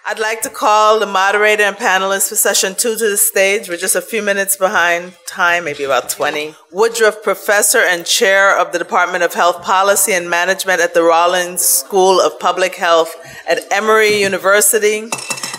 I'd like to call the moderator and panelists for session 2 to the stage. We're just a few minutes behind time, maybe about 20. Woodruff, professor and chair of the Department of Health Policy and Management at the Rollins School of Public Health at Emory University,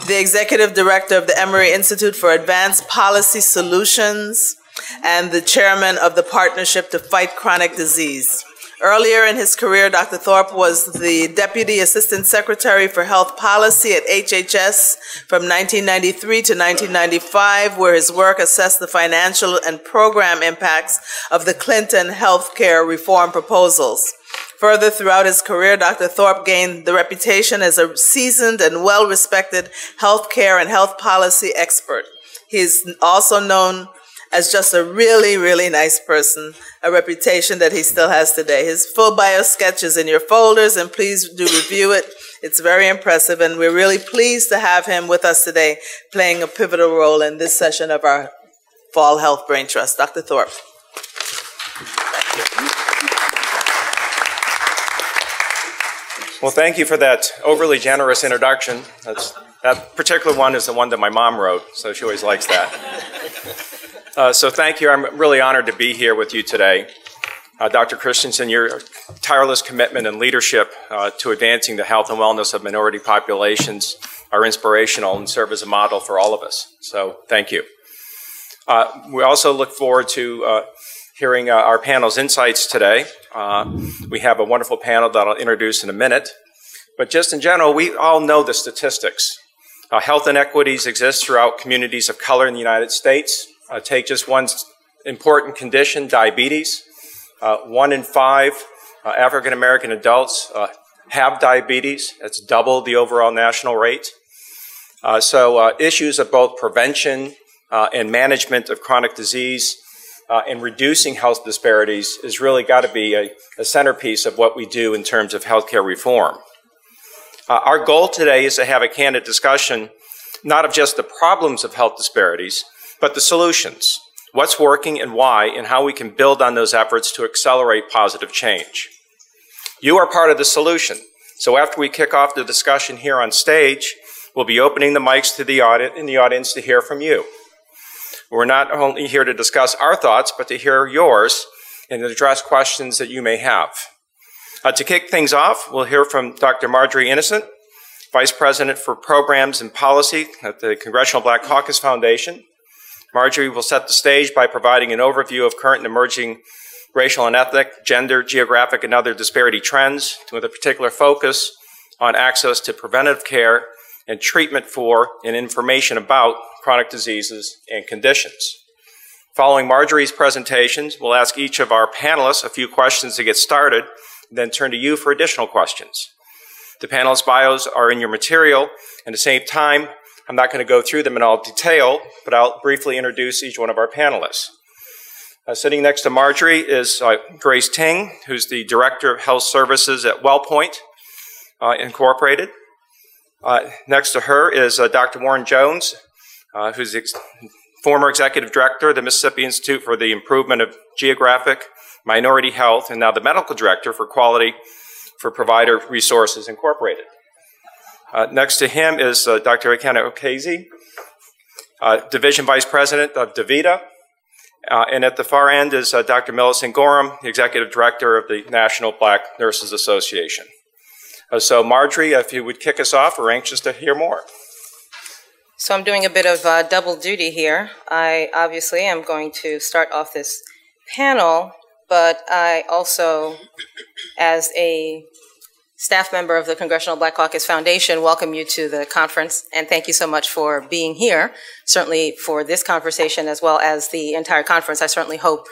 the executive director of the Emory Institute for Advanced Policy Solutions, and the chairman of the Partnership to Fight Chronic Disease. Earlier in his career, Dr. Thorpe was the Deputy Assistant Secretary for Health Policy at HHS from 1993 to 1995, where his work assessed the financial and program impacts of the Clinton healthcare reform proposals. Further, throughout his career, Dr. Thorpe gained the reputation as a seasoned and well-respected healthcare and health policy expert. He's also known as just a really, really nice person, a reputation that he still has today. His full bio sketch is in your folders, and please do review it. It's very impressive, and we're really pleased to have him with us today, playing a pivotal role in this session of our Fall Health Brain Trust. Dr. Thorpe. Well, thank you for that overly generous introduction. That particular one is the one that my mom wrote, so she always likes that. So thank you. I'm really honored to be here with you today. Dr. Christensen, your tireless commitment and leadership to advancing the health and wellness of minority populations are inspirational and serve as a model for all of us. So thank you. We also look forward to hearing our panel's insights today. We have a wonderful panel that I'll introduce in a minute. But just in general, we all know the statistics. Health inequities exist throughout communities of color in the United States. Take just one important condition, diabetes. 1 in 5 African-American adults have diabetes. That's double the overall national rate. So issues of both prevention and management of chronic disease and reducing health disparities is really got to be a centerpiece of what we do in terms of healthcare reform. Our goal today is to have a candid discussion, not of just the problems of health disparities, but the solutions, what's working and why, and how we can build on those efforts to accelerate positive change. You are part of the solution. So after we kick off the discussion here on stage, we'll be opening the mics to the audience to hear from you. We're not only here to discuss our thoughts, but to hear yours and address questions that you may have. To kick things off, we'll hear from Dr. Marjorie Innocent, Vice President for Programs and Policy at the Congressional Black Caucus Foundation. Marjorie will set the stage by providing an overview of current and emerging racial and ethnic, gender, geographic, and other disparity trends, with a particular focus on access to preventative care and treatment for and information about chronic diseases and conditions. Following Marjorie's presentations, we'll ask each of our panelists a few questions to get started, and then turn to you for additional questions. The panelists' bios are in your material, and at the same time, I'm not going to go through them in all detail, but I'll briefly introduce each one of our panelists. Sitting next to Marjorie is Grace Ting, who's the Director of Health Services at WellPoint Incorporated. Next to her is Dr. Warren Jones, who's the former Executive Director of the Mississippi Institute for the Improvement of Geographic Minority Health, and now the Medical Director for Quality for Provider Resources Incorporated. Next to him is Dr. Ekene Okezi, Division Vice President of DaVita. And at the far end is Dr. Millicent Gorham, the Executive Director of the National Black Nurses Association. So Marjorie, if you would kick us off, we're anxious to hear more. So I'm doing a bit of double duty here. I obviously am going to start off this panel, but I also, as a staff member of the Congressional Black Caucus Foundation, welcome you to the conference, and thank you so much for being here, certainly for this conversation as well as the entire conference. I certainly hope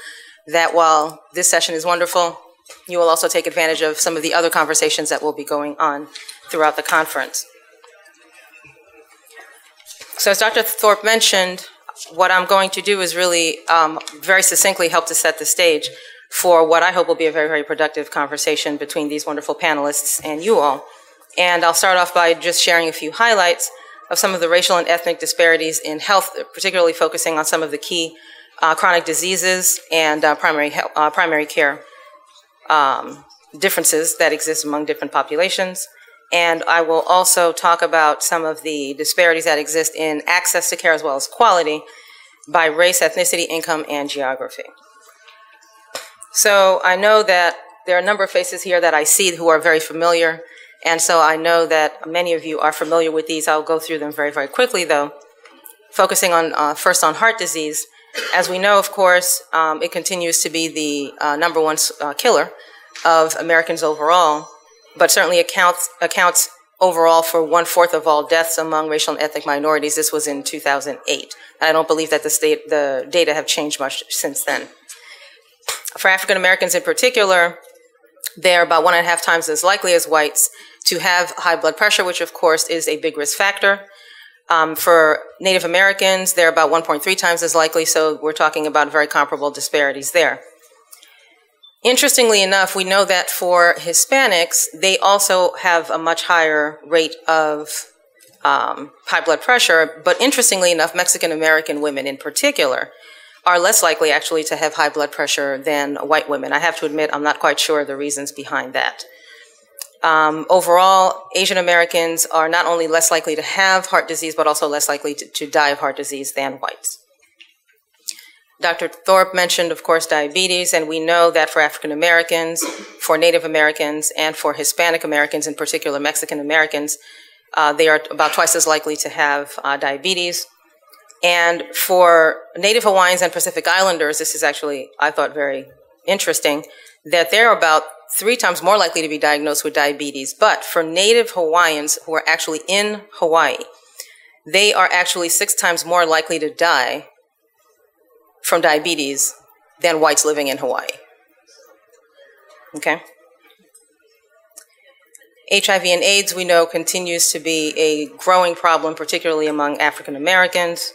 that while this session is wonderful, you will also take advantage of some of the other conversations that will be going on throughout the conference. So as Dr. Thorpe mentioned, what I'm going to do is really very succinctly help to set the stage for what I hope will be a very, very productive conversation between these wonderful panelists and you all. And I'll start off by just sharing a few highlights of some of the racial and ethnic disparities in health, particularly focusing on some of the key chronic diseases and primary care differences that exist among different populations. And I will also talk about some of the disparities that exist in access to care as well as quality by race, ethnicity, income, and geography. So I know that there are a number of faces here that I see who are very familiar, and so I know that many of you are familiar with these. I'll go through them very, very quickly, though, focusing on first on heart disease. As we know, of course, it continues to be the number one killer of Americans overall, but certainly accounts overall for 1/4 of all deaths among racial and ethnic minorities. This was in 2008. I don't believe that the data have changed much since then. For African Americans in particular, they're about 1.5 times as likely as whites to have high blood pressure, which of course is a big risk factor. For Native Americans, they're about 1.3 times as likely, so we're talking about very comparable disparities there. Interestingly enough, we know that for Hispanics, they also have a much higher rate of high blood pressure, but interestingly enough, Mexican American women in particular are less likely actually to have high blood pressure than white women. I have to admit, I'm not quite sure the reasons behind that. Overall, Asian Americans are not only less likely to have heart disease, but also less likely to die of heart disease than whites. Dr. Thorpe mentioned, of course, diabetes, and we know that for African Americans, for Native Americans, and for Hispanic Americans, in particular Mexican Americans, they are about twice as likely to have diabetes. And for Native Hawaiians and Pacific Islanders, this is actually, I thought, very interesting, that they're about 3 times more likely to be diagnosed with diabetes. But for Native Hawaiians who are actually in Hawaii, they are actually 6 times more likely to die from diabetes than whites living in Hawaii. Okay? HIV and AIDS, we know, continues to be a growing problem, particularly among African Americans.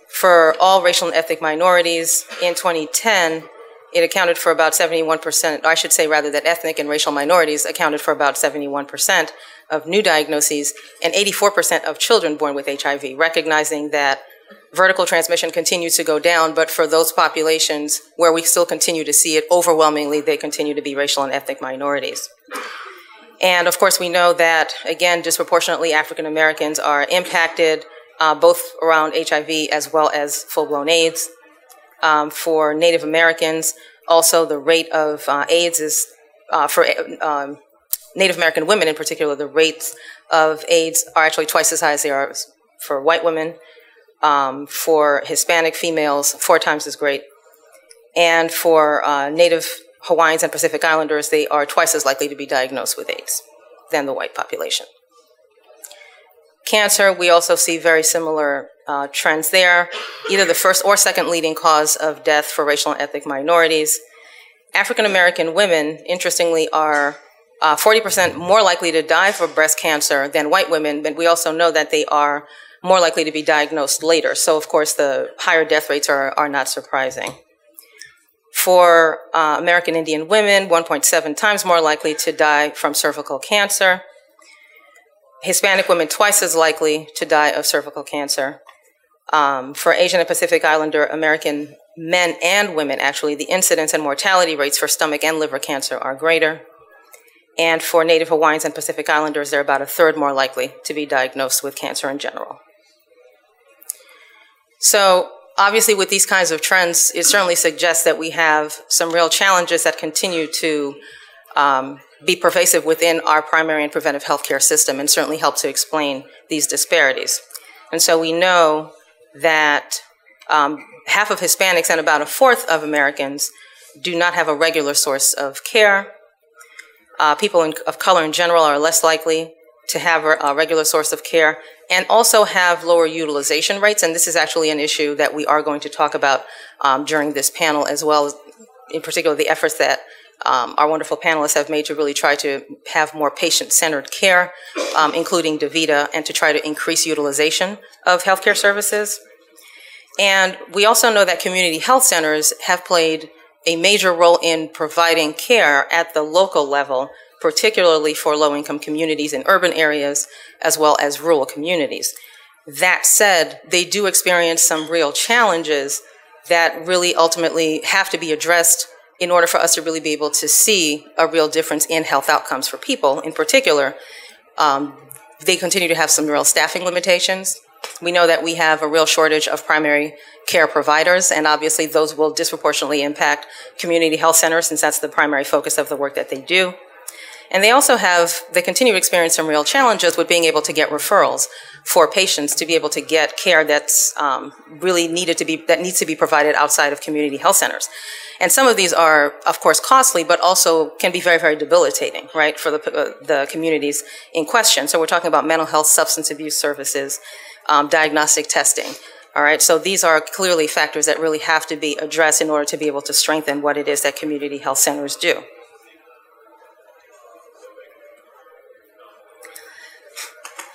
For all racial and ethnic minorities, in 2010, it accounted for about 71%, I should say rather that ethnic and racial minorities accounted for about 71% of new diagnoses and 84% of children born with HIV, recognizing that vertical transmission continues to go down, but for those populations where we still continue to see it, overwhelmingly, they continue to be racial and ethnic minorities. And of course, we know that, again, disproportionately African Americans are impacted both around HIV as well as full-blown AIDS. For Native Americans, also the rate of AIDS is, for Native American women in particular, the rates of AIDS are actually twice as high as they are for white women. For Hispanic females, 4 times as great. And for Native Hawaiians and Pacific Islanders, they are twice as likely to be diagnosed with AIDS than the white population. Cancer, we also see very similar trends there, either the first or second leading cause of death for racial and ethnic minorities. African American women, interestingly, are 40% more likely to die for breast cancer than white women, but we also know that they are more likely to be diagnosed later. So, of course, the higher death rates are not surprising. For American Indian women, 1.7 times more likely to die from cervical cancer. Hispanic women, twice as likely to die of cervical cancer. For Asian and Pacific Islander American men and women, actually, the incidence and mortality rates for stomach and liver cancer are greater. And for Native Hawaiians and Pacific Islanders, they're about 1/3 more likely to be diagnosed with cancer in general. So obviously with these kinds of trends, it certainly suggests that we have some real challenges that continue to be pervasive within our primary and preventive healthcare system and certainly help to explain these disparities. And so we know that half of Hispanics and about 1/4 of Americans do not have a regular source of care. People of color in general are less likely to have a regular source of care and also have lower utilization rates. And this is actually an issue that we are going to talk about during this panel, as well as in particular the efforts that our wonderful panelists have made to really try to have more patient-centered care, including DaVita, and to try to increase utilization of healthcare services. And we also know that community health centers have played a major role in providing care at the local level, particularly for low-income communities in urban areas, as well as rural communities. That said, they do experience some real challenges that really ultimately have to be addressed in order for us to really be able to see a real difference in health outcomes for people, in particular they continue to have some real staffing limitations. We know that we have a real shortage of primary care providers, and obviously those will disproportionately impact community health centers since that's the primary focus of the work that they do. And they continue to experience some real challenges with being able to get referrals for patients to be able to get care that's really needs to be provided outside of community health centers. And some of these are, of course, costly, but also can be very, very debilitating, right, for the communities in question. So we're talking about mental health, substance abuse services, diagnostic testing. All right, so these are clearly factors that really have to be addressed in order to be able to strengthen what it is that community health centers do.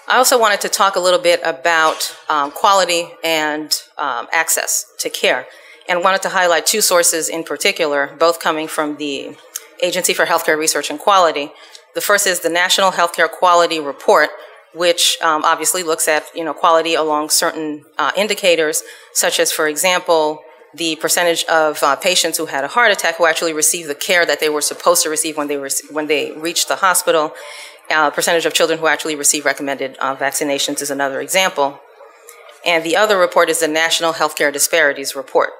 I also wanted to talk a little bit about quality and access to care, and wanted to highlight two sources in particular, both coming from the Agency for Healthcare Research and Quality. The first is the National Healthcare Quality Report, which obviously looks at quality along certain indicators, such as, for example, the percentage of patients who had a heart attack who actually received the care that they were supposed to receive when they reached the hospital. Percentage of children who actually receive recommended vaccinations is another example. And the other report is the National Healthcare Disparities Report,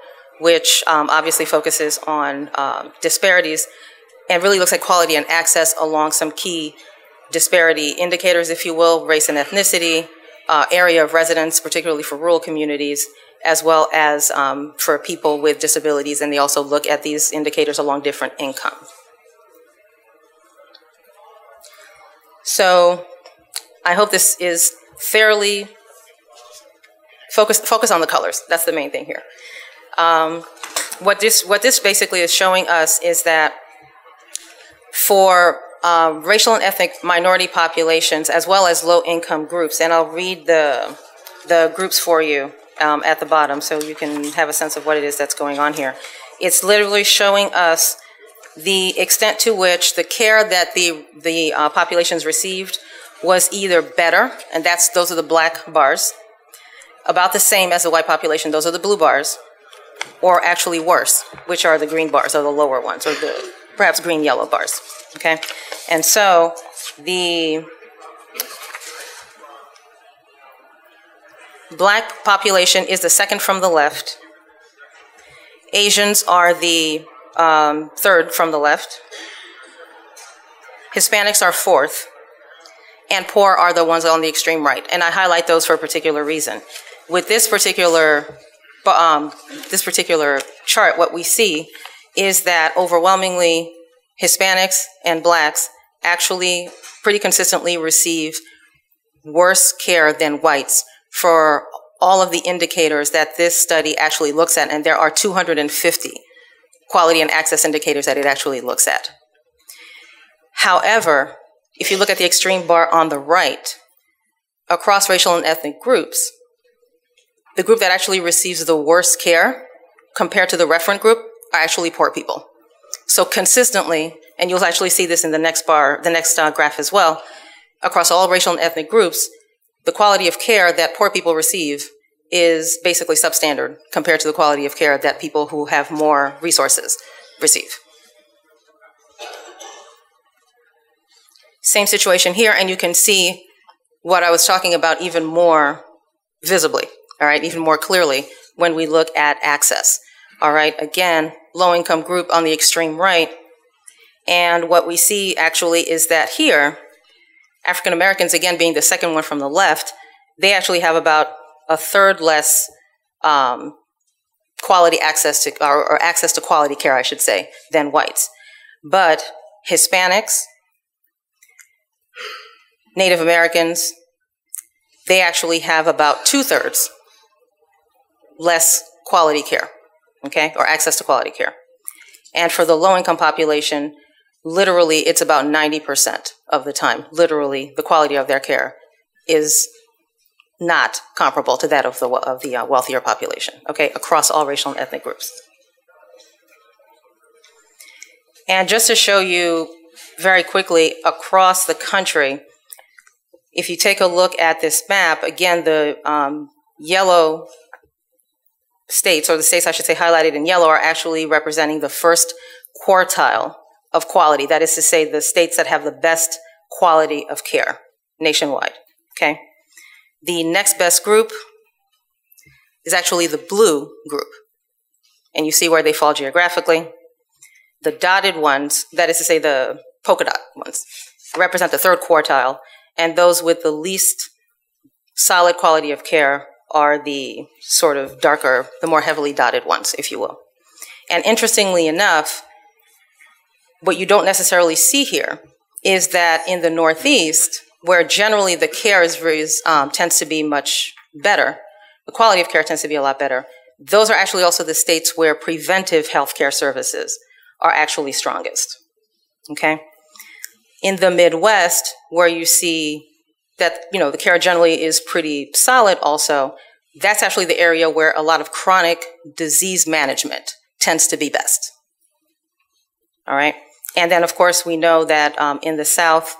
which obviously focuses on disparities and really looks at quality and access along some key disparity indicators, if you will, race and ethnicity, area of residence, particularly for rural communities, as well as for people with disabilities. And they also look at these indicators along different income. So I hope this is fairly focus on the colors. That's the main thing here. What this basically is showing us is that for racial and ethnic minority populations, as well as low-income groups, and I'll read the groups for you at the bottom so you can have a sense of what it is that's going on here. It's literally showing us the extent to which the care that the populations received was either better, and those are the black bars, about the same as the white population, those are the blue bars, or actually worse, which are the green bars, or the lower ones, or the perhaps green-yellow bars, okay? And so the black population is the second from the left. Asians are the third from the left. Hispanics are fourth. And poor are the ones on the extreme right. And I highlight those for a particular reason. With this particular chart, what we see is that overwhelmingly Hispanics and blacks actually pretty consistently receive worse care than whites for all of the indicators that this study actually looks at. And there are 250 quality and access indicators that it actually looks at. However, if you look at the extreme bar on the right, across racial and ethnic groups, the group that actually receives the worst care compared to the referent group are actually poor people. So consistently, and you'll actually see this in the next graph as well, across all racial and ethnic groups, the quality of care that poor people receive is basically substandard compared to the quality of care that people who have more resources receive. Same situation here, and you can see what I was talking about even more visibly, all right, even more clearly when we look at access. All right, again, low-income group on the extreme right, and what we see actually is that here, African Americans, again being the second one from the left, they actually have about a third less quality access to, or access to quality care, I should say, than whites. But Hispanics, Native Americans, they actually have about 2/3 less quality care, okay, or access to quality care. And for the low-income population, literally it's about 90% of the time, literally the quality of their care is not comparable to that of the wealthier population, okay, across all racial and ethnic groups. And just to show you very quickly across the country, if you take a look at this map, again, the yellow states, or the states I should say highlighted in yellow, are actually representing the first quartile of quality. That is to say, the states that have the best quality of care, nationwide, okay? The next best group is actually the blue group. And you see where they fall geographically. The dotted ones, that is to say the polka dot ones, represent the third quartile, and those with the least solid quality of care are the sort of darker, the more heavily dotted ones, if you will. And interestingly enough, what you don't necessarily see here is that in the Northeast, where generally the care tends to be much better, the quality of care tends to be a lot better, those are actually also the states where preventive healthcare services are actually strongest, okay? In the Midwest, where you see that, the care generally is pretty solid also, that's actually the area where a lot of chronic disease management tends to be best, all right? And then, of course, we know that in the South,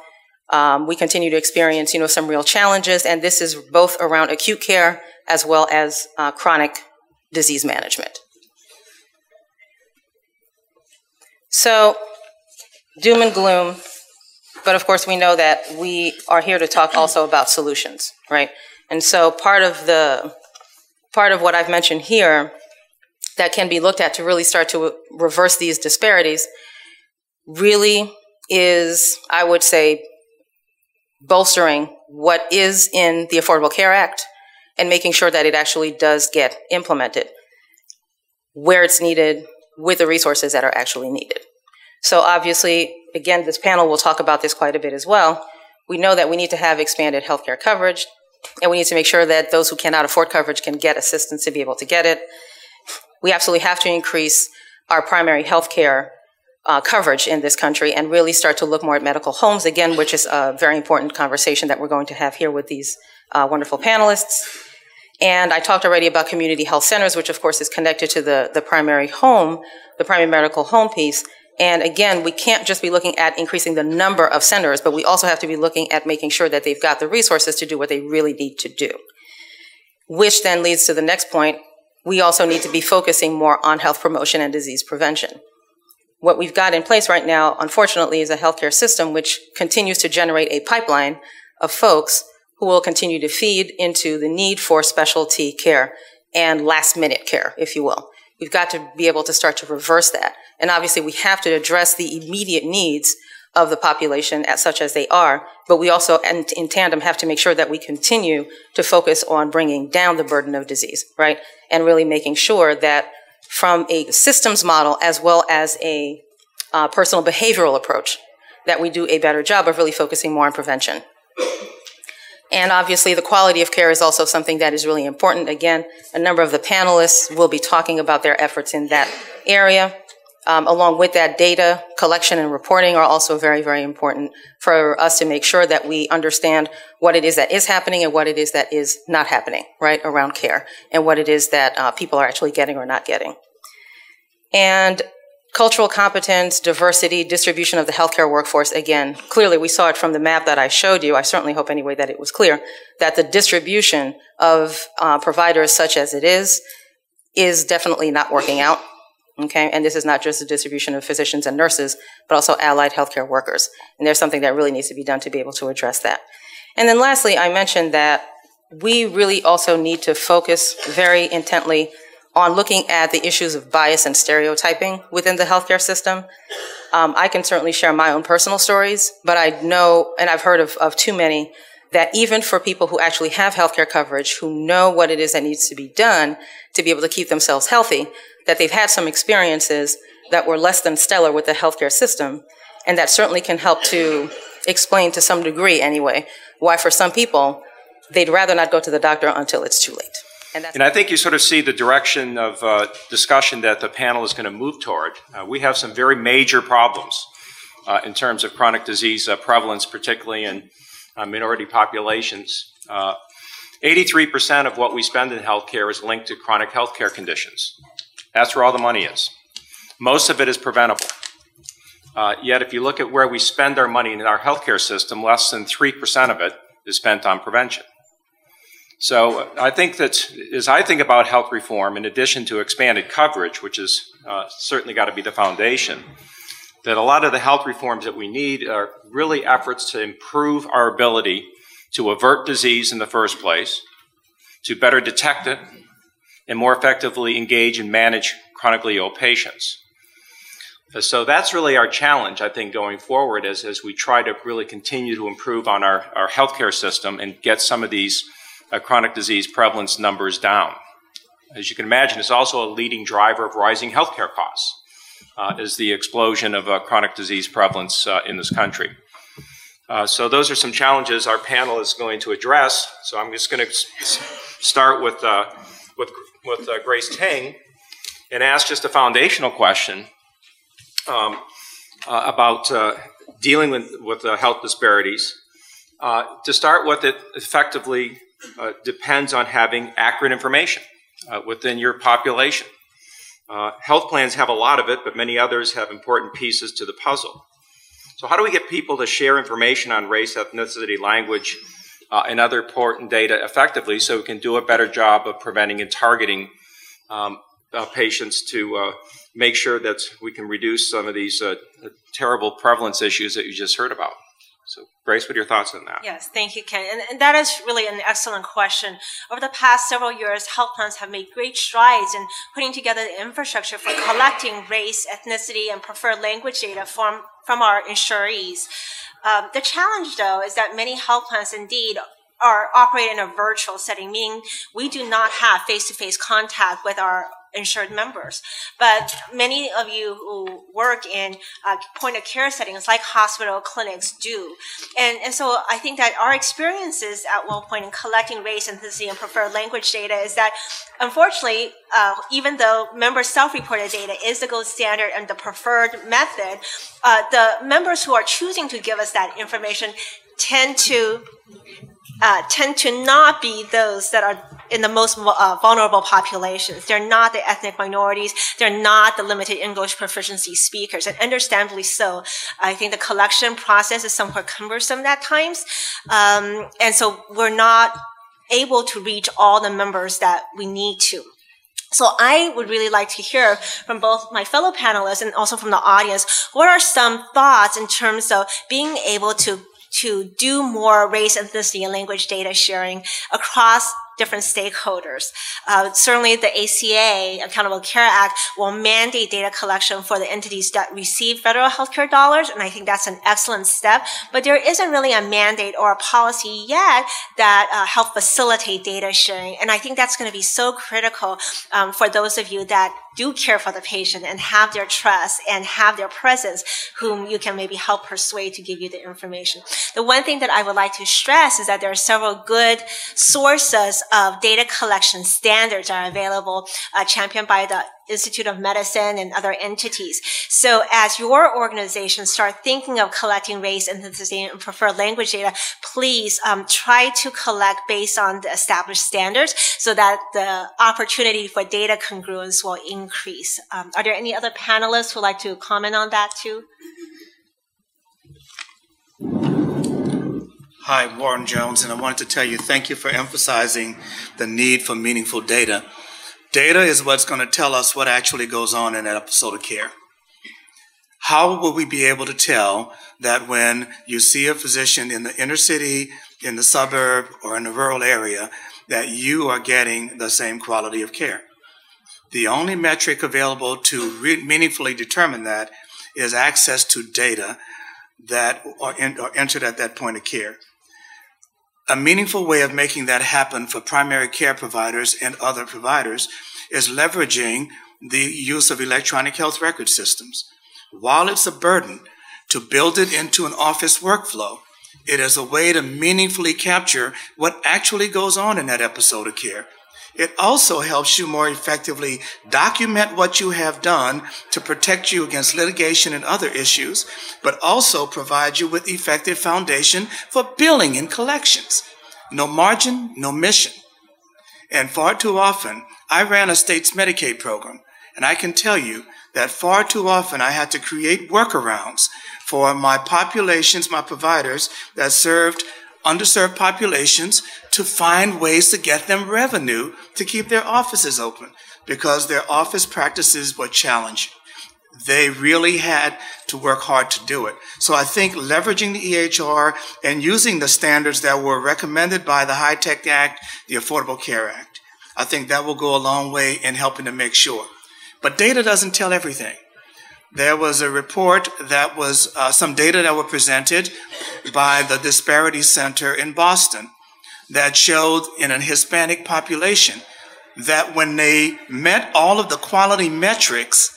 we continue to experience, some real challenges, and this is both around acute care as well as chronic disease management. So, doom and gloom, but of course we know that we are here to talk also about solutions, right? And so part of what I've mentioned here that can be looked at to really start to reverse these disparities really is, I would say, bolstering what is in the Affordable Care Act and making sure that it actually does get implemented where it's needed with the resources that are actually needed. So obviously, again, this panel will talk about this quite a bit as well. We know that we need to have expanded healthcare coverage, and we need to make sure that those who cannot afford coverage can get assistance to be able to get it. We absolutely have to increase our primary healthcare coverage in this country and really start to look more at medical homes, again, which is a very important conversation that we're going to have here with these wonderful panelists. And I talked already about community health centers, which of course is connected to the primary home, the primary medical home piece. And again, we can't just be looking at increasing the number of centers, but we also have to be looking at making sure that they've got the resources to do what they really need to do. Which then leads to the next point. We also need to be focusing more on health promotion and disease prevention. What we've got in place right now, unfortunately, is a healthcare system which continues to generate a pipeline of folks who will continue to feed into the need for specialty care and last-minute care, if you will. We've got to be able to start to reverse that. And obviously, we have to address the immediate needs of the population as such as they are, but we also, in tandem, have to make sure that we continue to focus on bringing down the burden of disease, right? And really making sure that from a systems model as well as a personal behavioral approach, that we do a better job of really focusing more on prevention. And obviously, the quality of care is also something that is really important. Again, a number of the panelists will be talking about their efforts in that area. Along with that, data collection and reporting are also very, very important for us to make sure that we understand what it is that is happening and what it is that is not happening, right, around care, and what it is that people are actually getting or not getting. And cultural competence, diversity, distribution of the healthcare workforce, again, clearly we saw it from the map that I showed you. I certainly hope anyway that it was clear that the distribution of providers such as it is definitely not working out. Okay, and this is not just the distribution of physicians and nurses, but also allied healthcare workers. And there's something that really needs to be done to be able to address that. And then lastly, I mentioned that we really also need to focus very intently on looking at the issues of bias and stereotyping within the healthcare system. I can certainly share my own personal stories, but I know, and I've heard of too many, that even for people who actually have healthcare coverage, who know what it is that needs to be done to be able to keep themselves healthy, that they've had some experiences that were less than stellar with the healthcare system, and that certainly can help to explain to some degree anyway why for some people they'd rather not go to the doctor until it's too late. And I think you sort of see the direction of discussion that the panel is going to move toward. We have some very major problems in terms of chronic disease prevalence, particularly in minority populations. 83% of what we spend in healthcare is linked to chronic healthcare conditions. That's where all the money is. Most of it is preventable. Yet if you look at where we spend our money in our healthcare system, less than 3% of it is spent on prevention. So I think that as I think about health reform, in addition to expanded coverage, which is certainly got to be the foundation, that a lot of the health reforms that we need are really efforts to improve our ability to avert disease in the first place, to better detect it, and more effectively engage and manage chronically ill patients. So that's really our challenge, I think, going forward as we try to really continue to improve on our healthcare system and get some of these chronic disease prevalence numbers down. As you can imagine, it's also a leading driver of rising healthcare costs, is the explosion of chronic disease prevalence in this country. So those are some challenges our panel is going to address. So I'm just going to start with Grace Tang and ask just a foundational question about dealing with health disparities. To start with, it effectively depends on having accurate information within your population. Health plans have a lot of it, but many others have important pieces to the puzzle. So how do we get people to share information on race, ethnicity, language, and other important data effectively so we can do a better job of preventing and targeting patients to make sure that we can reduce some of these terrible prevalence issues that you just heard about? So, Grace, what are your thoughts on that? Yes, thank you, Ken. And that is really an excellent question. Over the past several years, health plans have made great strides in putting together the infrastructure for collecting race, ethnicity, and preferred language data from our insurees. The challenge, though, is that many health plans indeed are operating in a virtual setting, meaning we do not have face-to-face contact with our insured members. But many of you who work in point-of-care settings like hospital clinics do. And so I think that our experiences at WellPoint in collecting race, ethnicity, and preferred language data is that, unfortunately, even though member self-reported data is the gold standard and the preferred method, the members who are choosing to give us that information tend to not be those that are in the most vulnerable populations. They're not the ethnic minorities. They're not the limited English proficiency speakers, and understandably so. I think the collection process is somewhat cumbersome at times, and so we're not able to reach all the members that we need to. So I would really like to hear from both my fellow panelists and also from the audience, what are some thoughts in terms of being able to do more race, ethnicity, and language data sharing across different stakeholders. Certainly the ACA, Accountable Care Act, will mandate data collection for the entities that receive federal healthcare dollars, and I think that's an excellent step. But there isn't really a mandate or a policy yet that help facilitate data sharing, and I think that's going to be so critical for those of you that do care for the patient and have their trust and have their presence, whom you can maybe help persuade to give you the information. The one thing that I would like to stress is that there are several good sources of data collection standards are available, championed by the Institute of Medicine and other entities. So as your organization start thinking of collecting race, ethnicity, and preferred language data, please try to collect based on the established standards so that the opportunity for data congruence will increase. Are there any other panelists who would like to comment on that too? Hi, Warren Jones, and I wanted to tell you thank you for emphasizing the need for meaningful data. Data is what's going to tell us what actually goes on in that episode of care. How will we be able to tell that when you see a physician in the inner city, in the suburb, or in the rural area, that you are getting the same quality of care? The only metric available to meaningfully determine that is access to data that are entered at that point of care. A meaningful way of making that happen for primary care providers and other providers is leveraging the use of electronic health record systems. While it's a burden to build it into an office workflow, it is a way to meaningfully capture what actually goes on in that episode of care. It also helps you more effectively document what you have done to protect you against litigation and other issues, but also provide you with effective foundation for billing and collections. No margin, no mission. And far too often, I ran a state's Medicaid program, and I can tell you that far too often I had to create workarounds for my populations, my providers that served underserved populations to find ways to get them revenue to keep their offices open because their office practices were challenged. They really had to work hard to do it. So I think leveraging the EHR and using the standards that were recommended by the HITECH Act, the Affordable Care Act, I think that will go a long way in helping to make sure. But data doesn't tell everything. There was a report that was some data that were presented by the Disparity Center in Boston that showed in a Hispanic population that when they met all of the quality metrics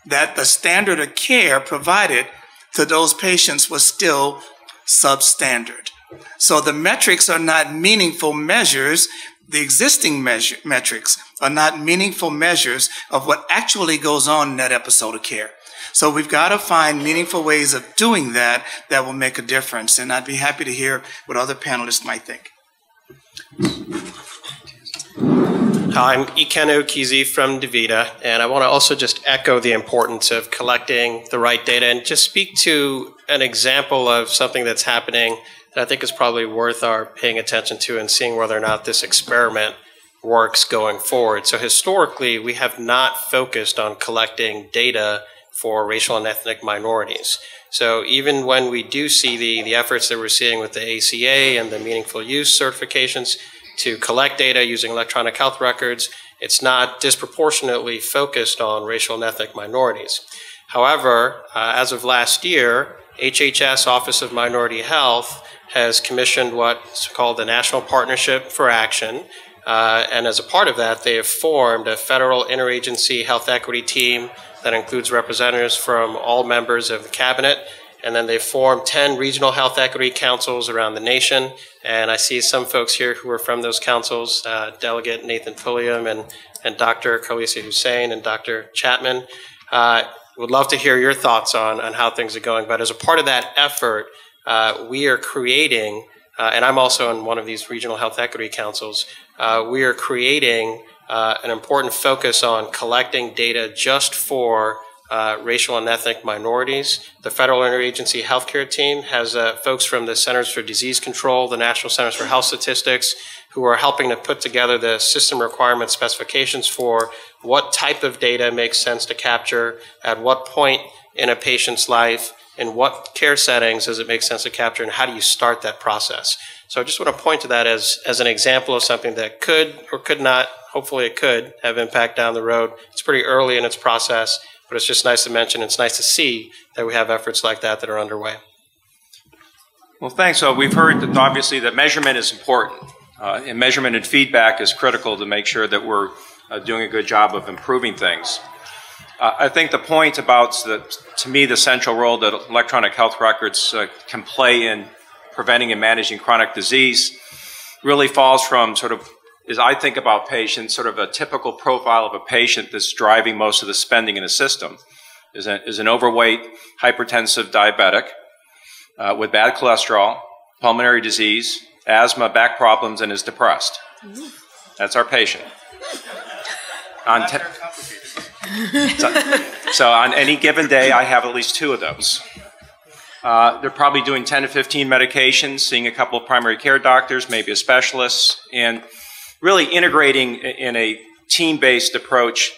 that the standard of care provided to those patients was still substandard. So the metrics are not meaningful measures. The existing metrics are not meaningful measures of what actually goes on in that episode of care. So we've got to find meaningful ways of doing that that will make a difference. And I'd be happy to hear what other panelists might think. Hi, I'm Ikenna Okizi from DaVita, and I want to also just echo the importance of collecting the right data and just speak to an example of something that's happening that I think is probably worth our paying attention to and seeing whether or not this experiment works going forward. So historically, we have not focused on collecting data for racial and ethnic minorities. So even when we do see the efforts that we're seeing with the ACA and the meaningful use certifications to collect data using electronic health records, it's not disproportionately focused on racial and ethnic minorities. However, as of last year, HHS Office of Minority Health has commissioned what's called the National Partnership for Action, and as a part of that, they have formed a federal interagency health equity team that includes representatives from all members of the cabinet. And then they formed 10 regional health equity councils around the nation. And I see some folks here who are from those councils, Delegate Nathan Pulliam and Dr. Khalisa Hussain and Dr. Chapman. Would love to hear your thoughts on how things are going. But as a part of that effort, we are creating, and I'm also in one of these regional health equity councils, we are creating an important focus on collecting data just for racial and ethnic minorities. The Federal Interagency Healthcare Team has folks from the Centers for Disease Control, the National Centers for Health Statistics, who are helping to put together the system requirement specifications for what type of data makes sense to capture, at what point in a patient's life, in what care settings does it make sense to capture, and how do you start that process. So I just want to point to that as an example of something that could or could not, hopefully it could, have impact down the road. It's pretty early in its process, but it's just nice to mention. It's nice to see that we have efforts like that are underway. Well, thanks. So we've heard that obviously that measurement is important, and measurement and feedback is critical to make sure that we're doing a good job of improving things. I think the point about, to me, the central role that electronic health records can play in preventing and managing chronic disease really falls from sort of, as I think about patients, sort of a typical profile of a patient that's driving most of the spending in the system is an overweight, hypertensive diabetic with bad cholesterol, pulmonary disease, asthma, back problems, and is depressed. That's our patient. So on any given day, I have at least 2 of those. They're probably doing 10 to 15 medications, seeing a couple of primary care doctors, maybe a specialist, and really integrating in a team-based approach,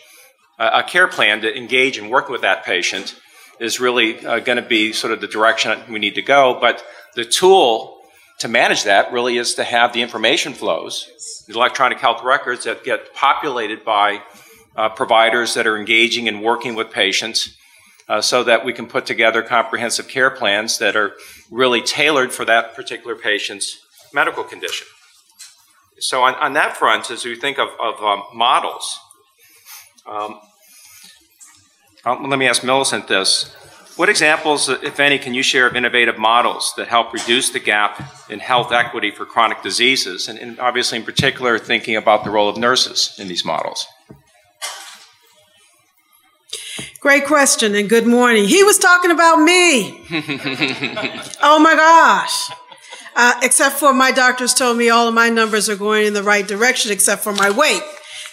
a care plan to engage and work with that patient is really going to be sort of the direction we need to go. But the tool to manage that really is to have the information flows, the electronic health records that get populated by providers that are engaging and working with patients so that we can put together comprehensive care plans that are really tailored for that particular patient's medical condition. So on that front, as we think of models, let me ask Millicent this. What examples, if any, can you share of innovative models that help reduce the gap in health equity for chronic diseases? And obviously, in particular, thinking about the role of nurses in these models. Great question, and good morning. He was talking about me. Oh, my gosh. Except for my doctors told me all of my numbers are going in the right direction except for my weight.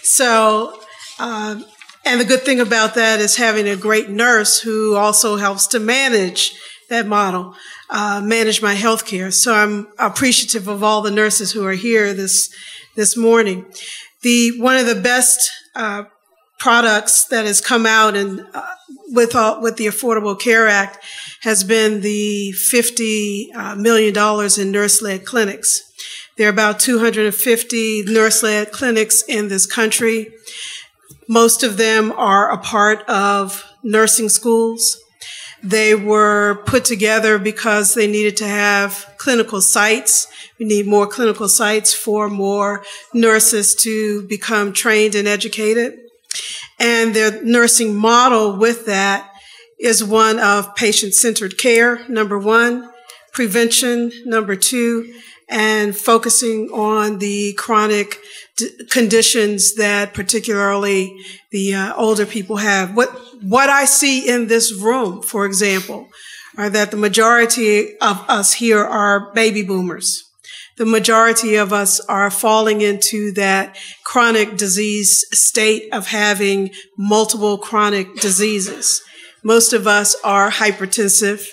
So, and the good thing about that is having a great nurse who also helps to manage that model, manage my health care. So I'm appreciative of all the nurses who are here this morning. One of the best products that has come out and with the Affordable Care Act has been the $50 million in nurse-led clinics. There are about 250 nurse-led clinics in this country. Most of them are a part of nursing schools. They were put together because they needed to have clinical sites. We need more clinical sites for more nurses to become trained and educated. And their nursing model with that is one of patient-centered care, number one, prevention, number two, and focusing on the chronic conditions that particularly the older people have. What I see in this room, for example, are that the majority of us here are baby boomers. The majority of us are falling into that chronic disease state of having multiple chronic diseases. Most of us are hypertensive.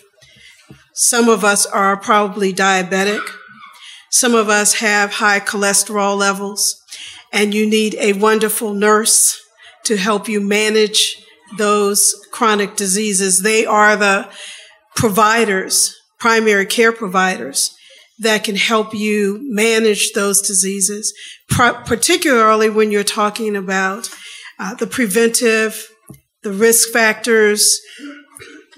Some of us are probably diabetic. Some of us have high cholesterol levels, and you need a wonderful nurse to help you manage those chronic diseases. They are the providers, primary care providers, that can help you manage those diseases, particularly when you're talking about the preventive, the risk factors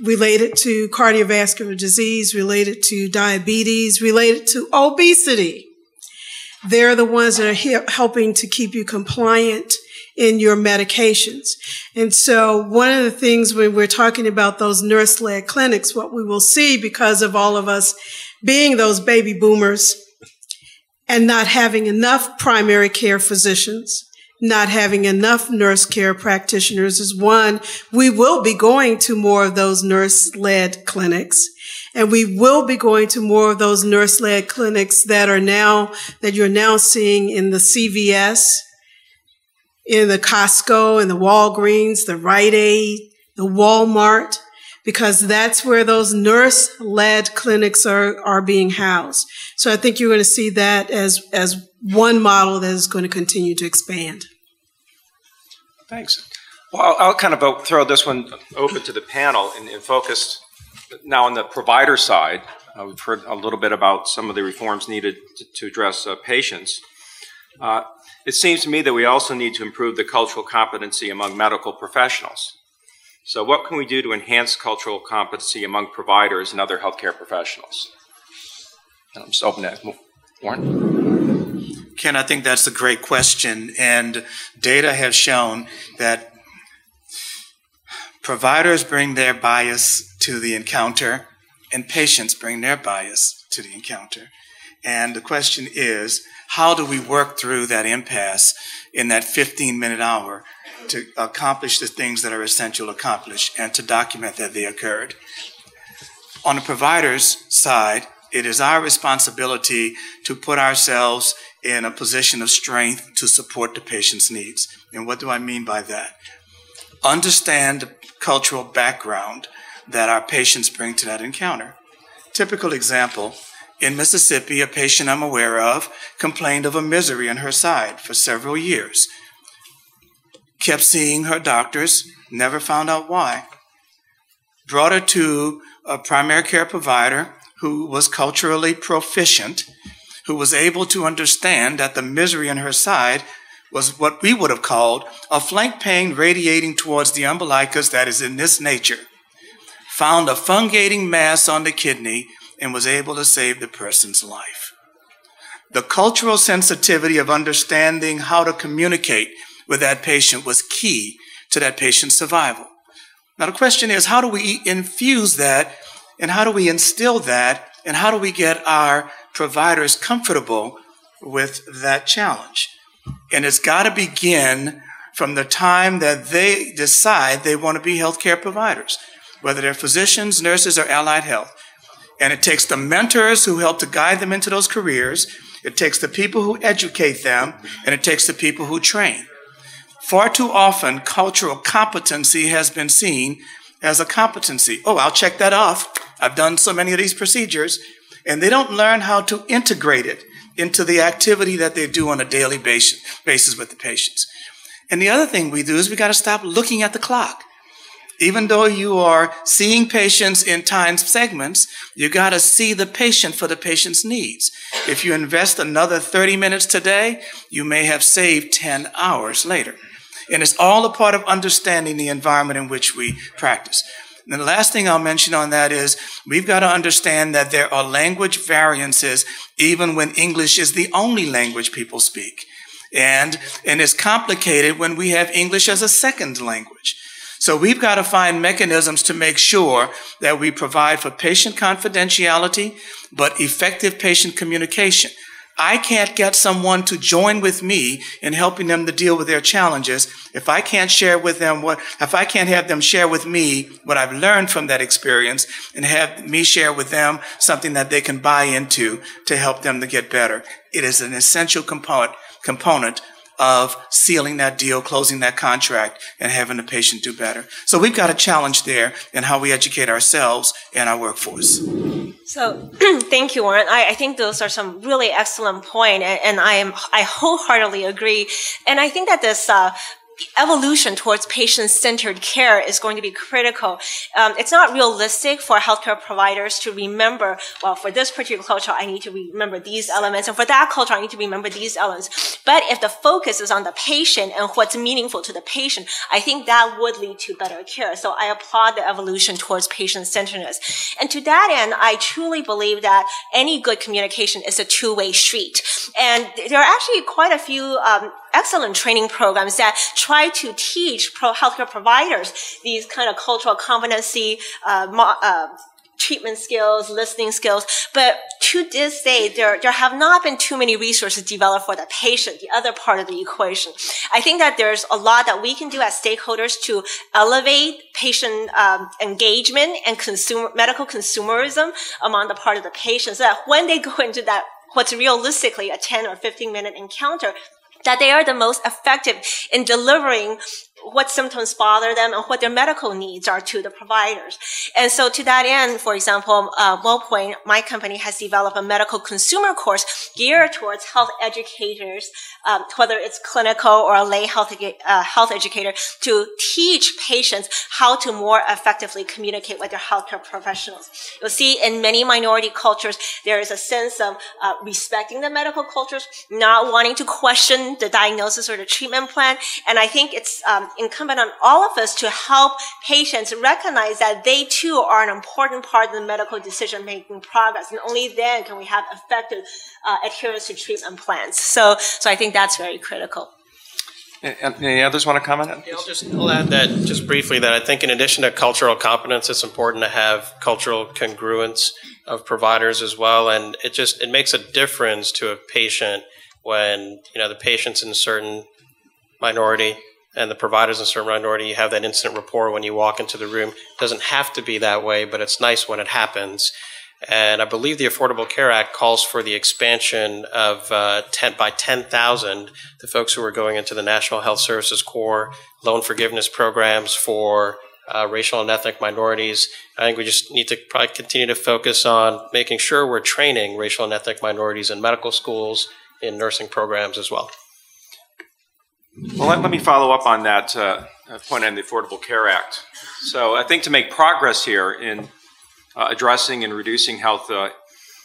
related to cardiovascular disease, related to diabetes, related to obesity. They're the ones that are helping to keep you compliant in your medications. And so one of the things when we're talking about those nurse-led clinics, what we will see because of all of us being those baby boomers and not having enough primary care physicians, not having enough nurse care practitioners is one, we will be going to more of those nurse-led clinics. And we will be going to more of those nurse-led clinics that you're now seeing in the CVS, in the Costco, in the Walgreens, the Rite Aid, the Walmart, because that's where those nurse-led clinics are being housed. So I think you're going to see that as one model that is going to continue to expand. Thanks. Well, I'll kind of throw this one open to the panel and focus now on the provider side. We've heard a little bit about some of the reforms needed to address patients. It seems to me that we also need to improve the cultural competency among medical professionals. So what can we do to enhance cultural competency among providers and other healthcare professionals? And I'm just open that. Warren? Ken, I think that's a great question. And data has shown that providers bring their bias to the encounter and patients bring their bias to the encounter. And the question is, how do we work through that impasse in that 15-minute hour to accomplish the things that are essential to accomplish and to document that they occurred? On the provider's side, it is our responsibility to put ourselves in a position of strength to support the patient's needs. And what do I mean by that? Understand the cultural background that our patients bring to that encounter. Typical example, in Mississippi, a patient I'm aware of complained of a misery in her side for several years. Kept seeing her doctors, never found out why. Brought her to a primary care provider who was culturally proficient, who was able to understand that the misery in her side was what we would have called a flank pain radiating towards the umbilicus that is in this nature. Found a fungating mass on the kidney and was able to save the person's life. The cultural sensitivity of understanding how to communicate with that patient was key to that patient's survival. Now the question is, how do we infuse that, and how do we instill that, and how do we get our providers comfortable with that challenge? And it's got to begin from the time that they decide they want to be healthcare providers, whether they're physicians, nurses, or allied health. And it takes the mentors who help to guide them into those careers. It takes the people who educate them, and it takes the people who train. Far too often, cultural competency has been seen as a competency. Oh, I'll check that off. I've done so many of these procedures. And they don't learn how to integrate it into the activity that they do on a daily basis with the patients. And the other thing we do is we got to stop looking at the clock. Even though you are seeing patients in time segments, you got to see the patient for the patient's needs. If you invest another 30 minutes today, you may have saved 10 hours later. And it's all a part of understanding the environment in which we practice. And the last thing I'll mention on that is we've got to understand that there are language variances even when English is the only language people speak. And it's complicated when we have English as a second language. So we've got to find mechanisms to make sure that we provide for patient confidentiality, but effective patient communication. I can't get someone to join with me in helping them to deal with their challenges if I can't share with them if I can't have them share with me what I've learned from that experience and have me share with them something that they can buy into to help them to get better. It is an essential component of sealing that deal, closing that contract, and having the patient do better. So we've got a challenge there in how we educate ourselves and our workforce. So thank you, Warren. I think those are some really excellent points, and I wholeheartedly agree. And I think that this evolution towards patient-centered care is going to be critical. It's not realistic for healthcare providers to remember, well, for this particular culture, I need to remember these elements, and for that culture, I need to remember these elements. But if the focus is on the patient and what's meaningful to the patient, I think that would lead to better care. So I applaud the evolution towards patient-centeredness. And to that end, I truly believe that any good communication is a two-way street. And there are actually quite a few excellent training programs that try to teach healthcare providers these kind of cultural competency, treatment skills, listening skills. But to this day, there have not been too many resources developed for the patient, the other part of the equation. I think that there's a lot that we can do as stakeholders to elevate patient engagement and medical consumerism among the part of the patient, so that when they go into that what's realistically a 10 or 15-minute encounter, that they are the most effective in delivering what symptoms bother them and what their medical needs are to the providers. And so to that end, for example, WellPoint, my company, has developed a medical consumer course geared towards health educators, whether it's clinical or a lay health educator, to teach patients how to more effectively communicate with their healthcare professionals. You'll see in many minority cultures, there is a sense of respecting the medical cultures, not wanting to question the diagnosis or the treatment plan. And I think it's incumbent on all of us to help patients recognize that they too are an important part of the medical decision-making progress, and only then can we have effective adherence to treatment plans. So I think that's very critical. Any others want to comment? Yeah, I'll add that just briefly, that I think in addition to cultural competence, it's important to have cultural congruence of providers as well, and it makes a difference to a patient when the patient's in a certain minority and the provider's in a certain minority. You have that instant rapport when you walk into the room. It doesn't have to be that way, but it's nice when it happens. And I believe the Affordable Care Act calls for the expansion of by 10,000 the folks who are going into the National Health Services Corps loan forgiveness programs for racial and ethnic minorities. I think we just need to probably continue to focus on making sure we're training racial and ethnic minorities in medical schools, in nursing programs as well. Well, let me follow up on that point on the Affordable Care Act. So I think to make progress here in addressing and reducing health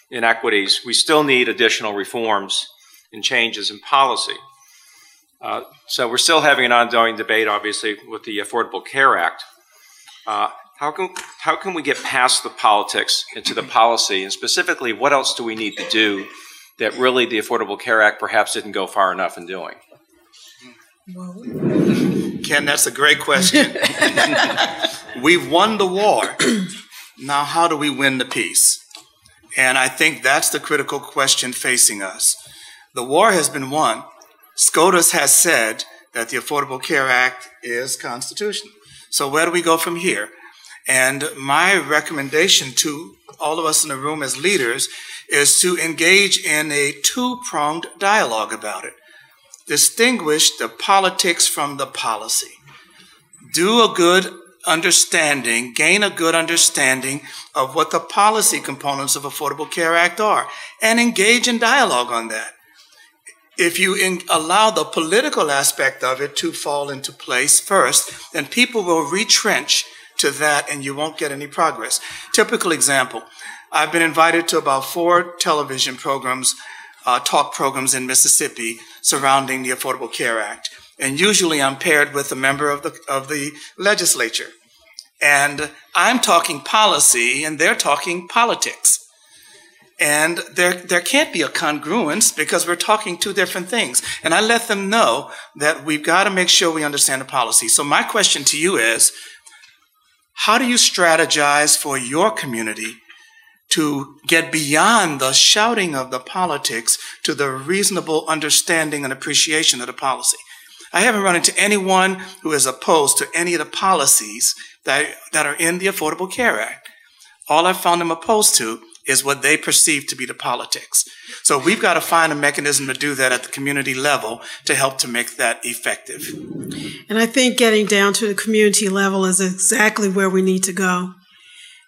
inequities, we still need additional reforms and changes in policy. So we're still having an ongoing debate, obviously, with the Affordable Care Act. How can we get past the politics into the policy, and specifically, what else do we need to do that really the Affordable Care Act perhaps didn't go far enough in doing? Ken, that's a great question. We've won the war. Now, how do we win the peace? And I think that's the critical question facing us. The war has been won. SCOTUS has said that the Affordable Care Act is constitutional. So where do we go from here? And my recommendation to all of us in the room as leaders is to engage in a two-pronged dialogue about it. Distinguish the politics from the policy. Do a good understanding, gain a good understanding of what the policy components of Affordable Care Act are, and engage in dialogue on that. if you allow the political aspect of it to fall into place first, then people will retrench to that and you won't get any progress. Typical example, I've been invited to about 4 television programs, talk programs in Mississippi surrounding the Affordable Care Act. And usually I'm paired with a member of the legislature. And I'm talking policy and they're talking politics. And there can't be a congruence because we're talking 2 different things. And I let them know that we've got to make sure we understand the policy. So my question to you is, how do you strategize for your community to get beyond the shouting of the politics to the reasonable understanding and appreciation of the policy? I haven't run into anyone who is opposed to any of the policies that are in the Affordable Care Act. All I've found them opposed to is what they perceive to be the politics. So we've got to find a mechanism to do that at the community level to help to make that effective. And I think getting down to the community level is exactly where we need to go.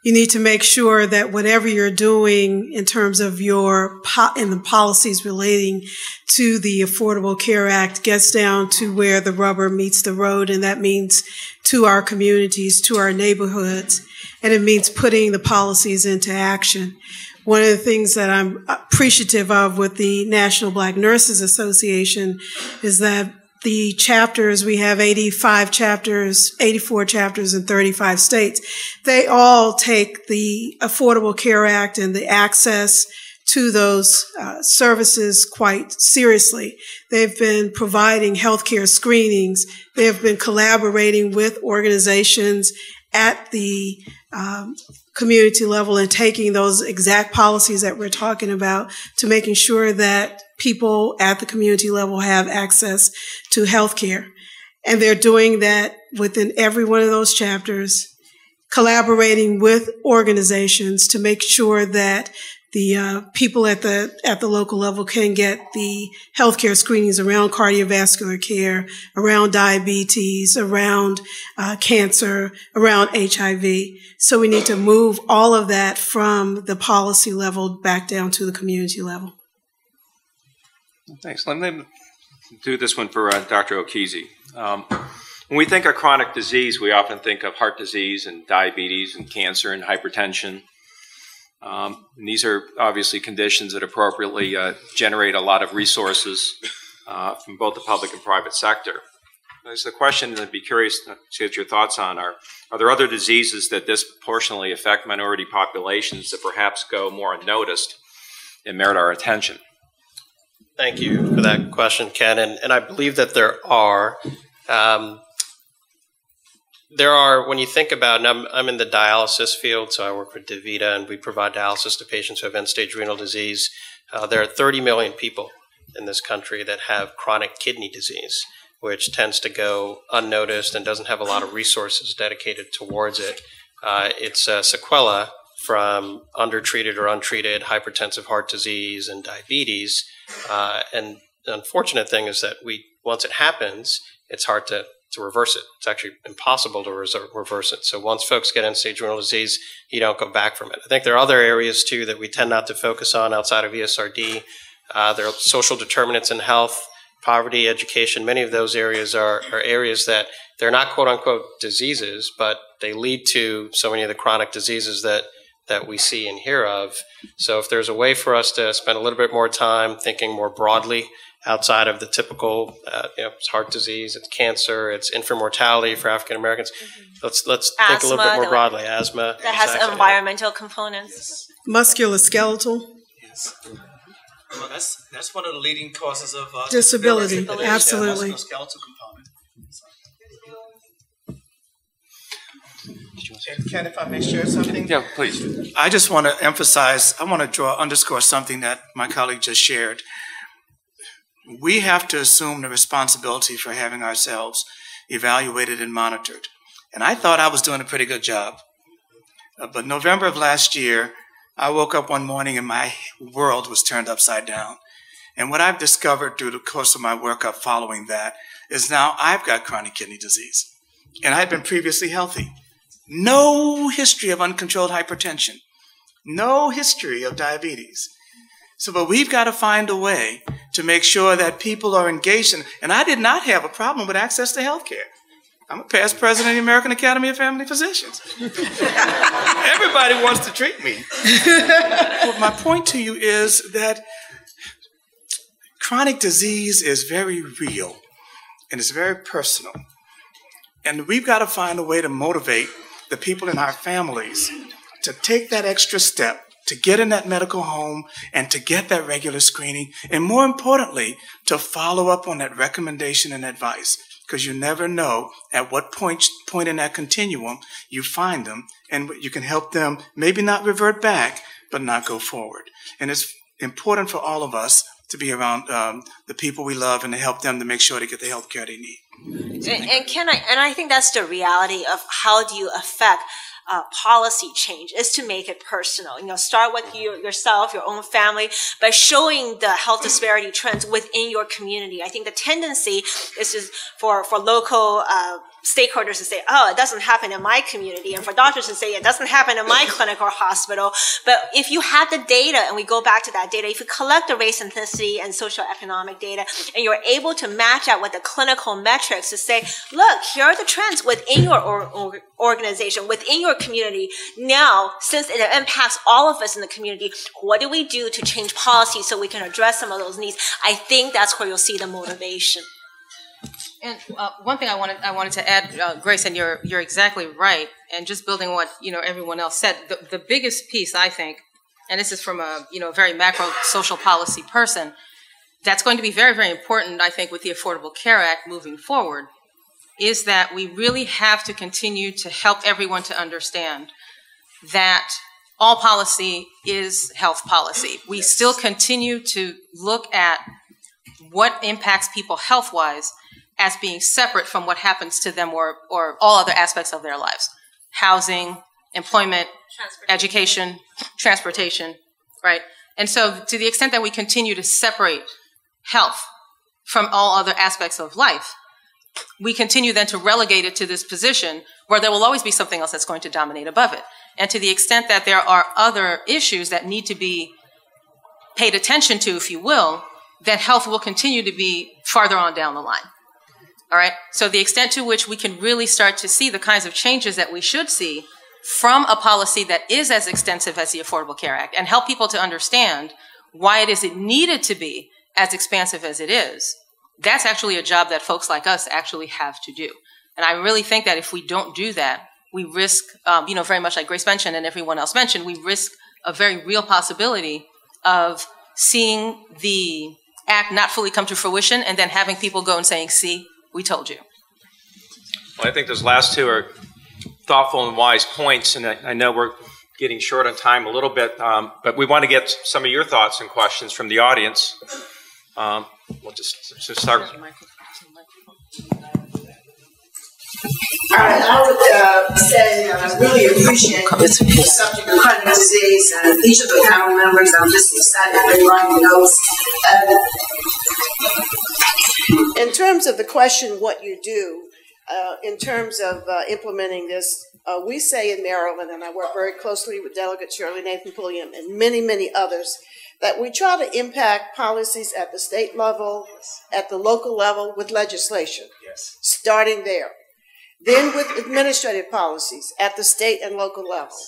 You need to make sure that whatever you're doing in terms of in the policies relating to the Affordable Care Act gets down to where the rubber meets the road, and that means to our communities, to our neighborhoods, and it means putting the policies into action. One of the things that I'm appreciative of with the National Black Nurses Association is that the chapters, we have 84 chapters in 35 states. They all take the Affordable Care Act and the access to those services quite seriously. They've been providing healthcare screenings. They have been collaborating with organizations at the community level and taking those exact policies that we're talking about to making sure that people at the community level have access to healthcare. And they're doing that within every one of those chapters, collaborating with organizations to make sure that the people at the local level can get the healthcare screenings around cardiovascular care, around diabetes, around cancer, around HIV. So we need to move all of that from the policy level back down to the community level. Thanks. Let me do this one for Dr. Okezie. When we think of chronic disease, we often think of heart disease and diabetes and cancer and hypertension. And these are obviously conditions that appropriately generate a lot of resources from both the public and private sector. There's the question that I'd be curious to get your thoughts on are there other diseases that disproportionately affect minority populations that perhaps go more unnoticed and merit our attention? Thank you for that question, Ken. And I believe that there are. When you think about, and I'm in the dialysis field, so I work with DaVita, and we provide dialysis to patients who have end-stage renal disease. There are 30 million people in this country that have chronic kidney disease, which tends to go unnoticed and doesn't have a lot of resources dedicated towards it. It's a sequela from undertreated or untreated hypertensive heart disease and diabetes. And the unfortunate thing is that once it happens, it's hard to reverse it. It's actually impossible to reverse it. So once folks get end-stage renal disease, you don't go back from it. I think there are other areas, too, that we tend not to focus on outside of ESRD. There are social determinants in health, poverty, education. Many of those areas are areas that they're not quote-unquote diseases, but they lead to so many of the chronic diseases that we see and hear of. So if there's a way for us to spend a little bit more time thinking more broadly outside of the typical, it's heart disease, it's cancer, it's infant mortality for African Americans. Let's think a little bit more broadly. Asthma. That has environmental components. Musculoskeletal. Yes. Well, that's one of the leading causes of disability. Absolutely. Musculoskeletal component. And Ken, if I may share something? Yeah, please. I just want to emphasize, underscore something that my colleague just shared. We have to assume the responsibility for having ourselves evaluated and monitored. And I thought I was doing a pretty good job. But November of last year, I woke up one morning and my world was turned upside down. And what I've discovered through the course of my workup following that is now I've got chronic kidney disease. And I had been previously healthy. No history of uncontrolled hypertension. No history of diabetes. So, but we've got to find a way to make sure that people are engaged. And I did not have a problem with access to health care. I'm a past president of the American Academy of Family Physicians. Everybody wants to treat me. But my point to you is that chronic disease is very real and it's very personal. And we've got to find a way to motivate the people in our families to take that extra step, to get in that medical home and to get that regular screening. And more importantly, to follow up on that recommendation and advice. Because you never know at what point in that continuum you find them, and you can help them maybe not revert back, but not go forward. And it's important for all of us to be around the people we love and to help them to make sure they get the health care they need. And I think that's the reality of how do you affect policy change is to make it personal. You know, start with yourself, your own family, by showing the health disparity trends within your community. I think the tendency is just for local stakeholders to say, oh, it doesn't happen in my community, and for doctors to say it doesn't happen in my clinic or hospital. But if you have the data, and we go back to that data, if you collect the race, ethnicity, and socioeconomic data, and you're able to match out with the clinical metrics to say, look, here are the trends within your organization, within your community. Now, since it impacts all of us in the community, what do we do to change policy so we can address some of those needs? I think that's where you'll see the motivation. And one thing I wanted to add, Grace, and you're exactly right. And just building on what everyone else said, the biggest piece I think, and this is from a very macro social policy person, that's going to be very, very important, I think, with the Affordable Care Act moving forward, is that we really have to continue to help everyone to understand that all policy is health policy. We still continue to look at what impacts people health-wise as being separate from what happens to them or all other aspects of their lives. Housing, employment, education, transportation, right? And so to the extent that we continue to separate health from all other aspects of life, we continue then to relegate it to this position where there will always be something else that's going to dominate above it. And to the extent that there are other issues that need to be paid attention to, if you will, then health will continue to be farther on down the line. All right? So the extent to which we can really start to see the kinds of changes that we should see from a policy that is as extensive as the Affordable Care Act and help people to understand why it is it needed to be as expansive as it is, that's actually a job that folks like us actually have to do. And I really think that if we don't do that, we risk, very much like Grace mentioned and everyone else mentioned, we risk a very real possibility of seeing the act not fully come to fruition and then having people go and saying, see, we told you. Well, I think those last two are thoughtful and wise points, and I know we're getting short on time a little bit, but we want to get some of your thoughts and questions from the audience. We'll just start. All right, I would say I really appreciate the subject of chronic disease and each of the panel members. I'm just excited to be writing notes. In terms of the question, what you do, in terms of implementing this, we say in Maryland, and I work very closely with Delegate Shirley Nathan Pulliam and many, many others, that we try to impact policies at the state level, at the local level with legislation, starting there. Then with administrative policies at the state and local level,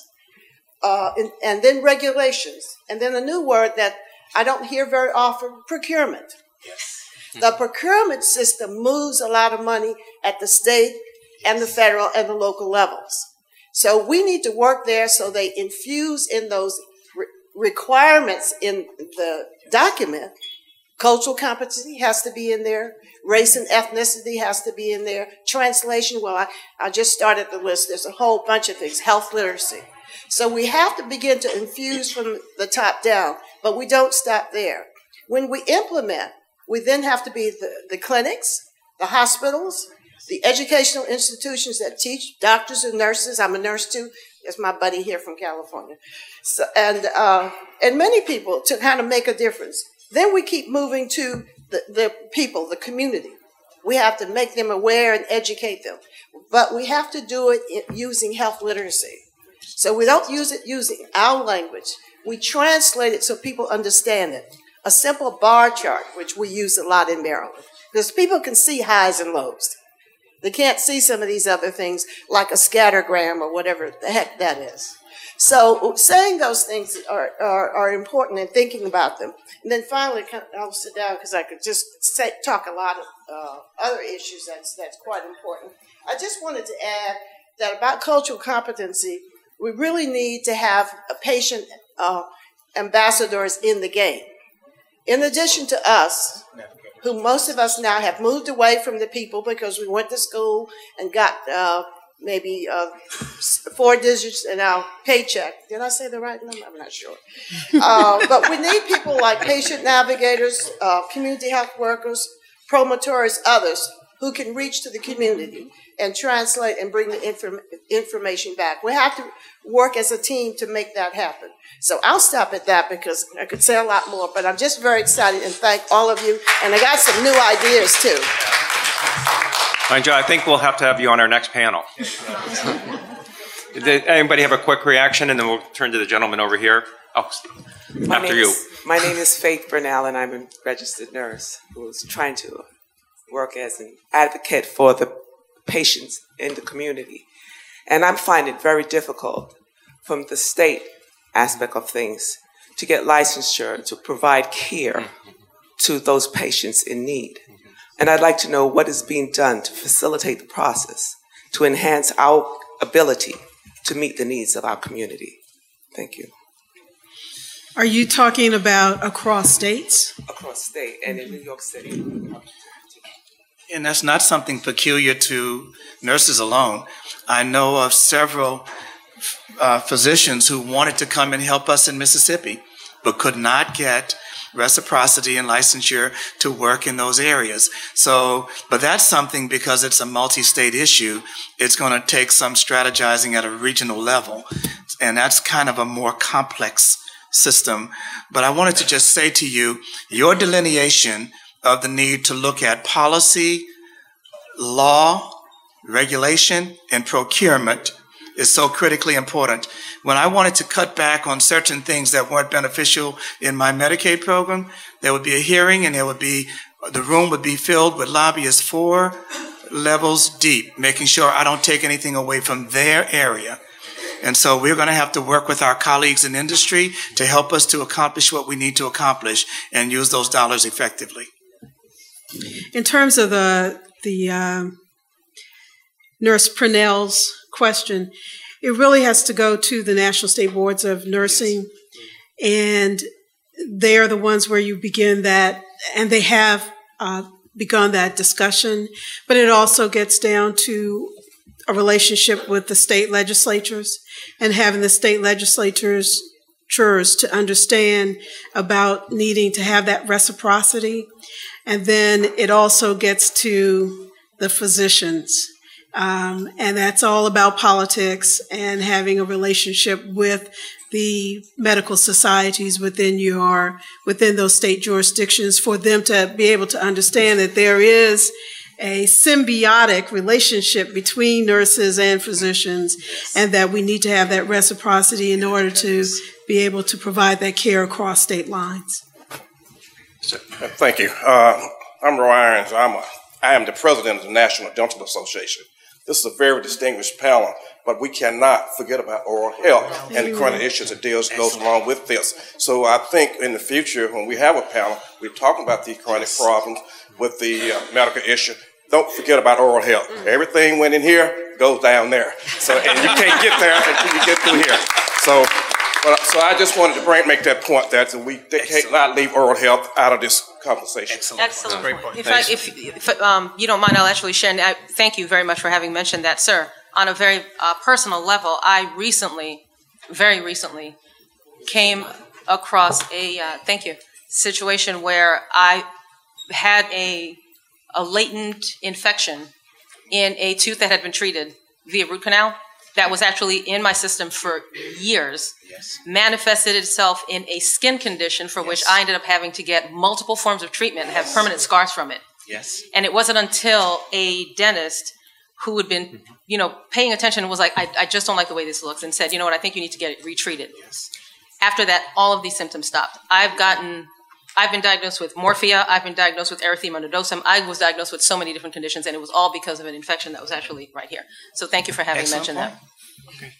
and then regulations, and then a new word that I don't hear very often, procurement. The procurement system moves a lot of money at the state and the federal and the local levels. So we need to work there so they infuse in those requirements in the document. Cultural competency has to be in there. Race and ethnicity has to be in there. Translation, well, I just started the list. There's a whole bunch of things. Health literacy. So we have to begin to infuse from the top down, but we don't stop there. When we implement, we then have to be the clinics, the hospitals, the educational institutions that teach doctors and nurses. I'm a nurse too. That's my buddy here from California. So, and many people to kind of make a difference. Then we keep moving to the people, the community. We have to make them aware and educate them. But we have to do it using health literacy. So we don't use it using our language. We translate it so people understand it. A simple bar chart, which we use a lot in Maryland, because people can see highs and lows. They can't see some of these other things like a scattergram or whatever the heck that is. So saying those things are important and thinking about them. And then finally, I'll sit down because I could just talk a lot of other issues that's quite important. I just wanted to add that about cultural competency, we really need to have a patient ambassadors in the game. In addition to us, who most of us now have moved away from the people because we went to school and got maybe 4 digits in our paycheck. Did I say the right number? I'm not sure. But we need people like patient navigators, community health workers, promoters, others who can reach to the community and translate and bring the information back. We have to work as a team to make that happen. So I'll stop at that because I could say a lot more, but I'm just very excited and thank all of you. And I got some new ideas too. Joe, I think we'll have to have you on our next panel. Did anybody have a quick reaction? And then we'll turn to the gentleman over here. Oh, after you. My name is Faith Bernal, and I'm a registered nurse who's trying to work as an advocate for the patients in the community. And I'm finding it very difficult from the state aspect of things to get licensure to provide care to those patients in need. And I'd like to know what is being done to facilitate the process, to enhance our ability to meet the needs of our community. Thank you. Are you talking about across states? Across state and in New York City. And that's not something peculiar to nurses alone. I know of several physicians who wanted to come and help us in Mississippi, but could not get reciprocity and licensure to work in those areas. So, but that's something because it's a multi-state issue, it's going to take some strategizing at a regional level. And that's kind of a more complex system. But I wanted to just say to you, your delineation of the need to look at policy, law, regulation, and procurement is so critically important. When I wanted to cut back on certain things that weren't beneficial in my Medicaid program, there would be a hearing and the room would be filled with lobbyists 4 levels deep, making sure I don't take anything away from their area. And so we're going to have to work with our colleagues in industry to help us to accomplish what we need to accomplish and use those dollars effectively. In terms of the Nurse Purnell's question, it really has to go to the National State Boards of Nursing, and they are the ones where you begin that, and they have begun that discussion, but it also gets down to a relationship with the state legislatures and having the state legislatures to understand about needing to have that reciprocity. And then it also gets to the physicians. And that's all about politics and having a relationship with the medical societies within those state jurisdictions for them to be able to understand that there is a symbiotic relationship between nurses and physicians, and that we need to have that reciprocity in order to be able to provide that care across state lines. Thank you. I'm Roy Irons. I am the president of the National Dental Association. This is a very distinguished panel, but we cannot forget about oral health and the chronic issues that goes along with this. So I think in the future, when we have a panel, we're talking about these chronic problems with the medical issue. Don't forget about oral health. Everything went in here, goes down there. So, and you can't get there until you get through here. So I just wanted to make that point that we cannot leave oral health out of this conversation. Excellent. Great point. If you don't mind, I'll actually share. Thank you very much for having mentioned that, sir. On a very personal level, I very recently, came across a situation where I had a latent infection in a tooth that had been treated via root canal that was actually in my system for years, manifested itself in a skin condition for which I ended up having to get multiple forms of treatment and have permanent scars from it. And it wasn't until a dentist who had been, paying attention and was like, I just don't like the way this looks, and said, you know what, I think you need to get it retreated. After that, all of these symptoms stopped. I've been diagnosed with morphia. I've been diagnosed with erythema nodosum. I was diagnosed with so many different conditions, and it was all because of an infection that was actually right here. So thank you for having mentioned that. Okay.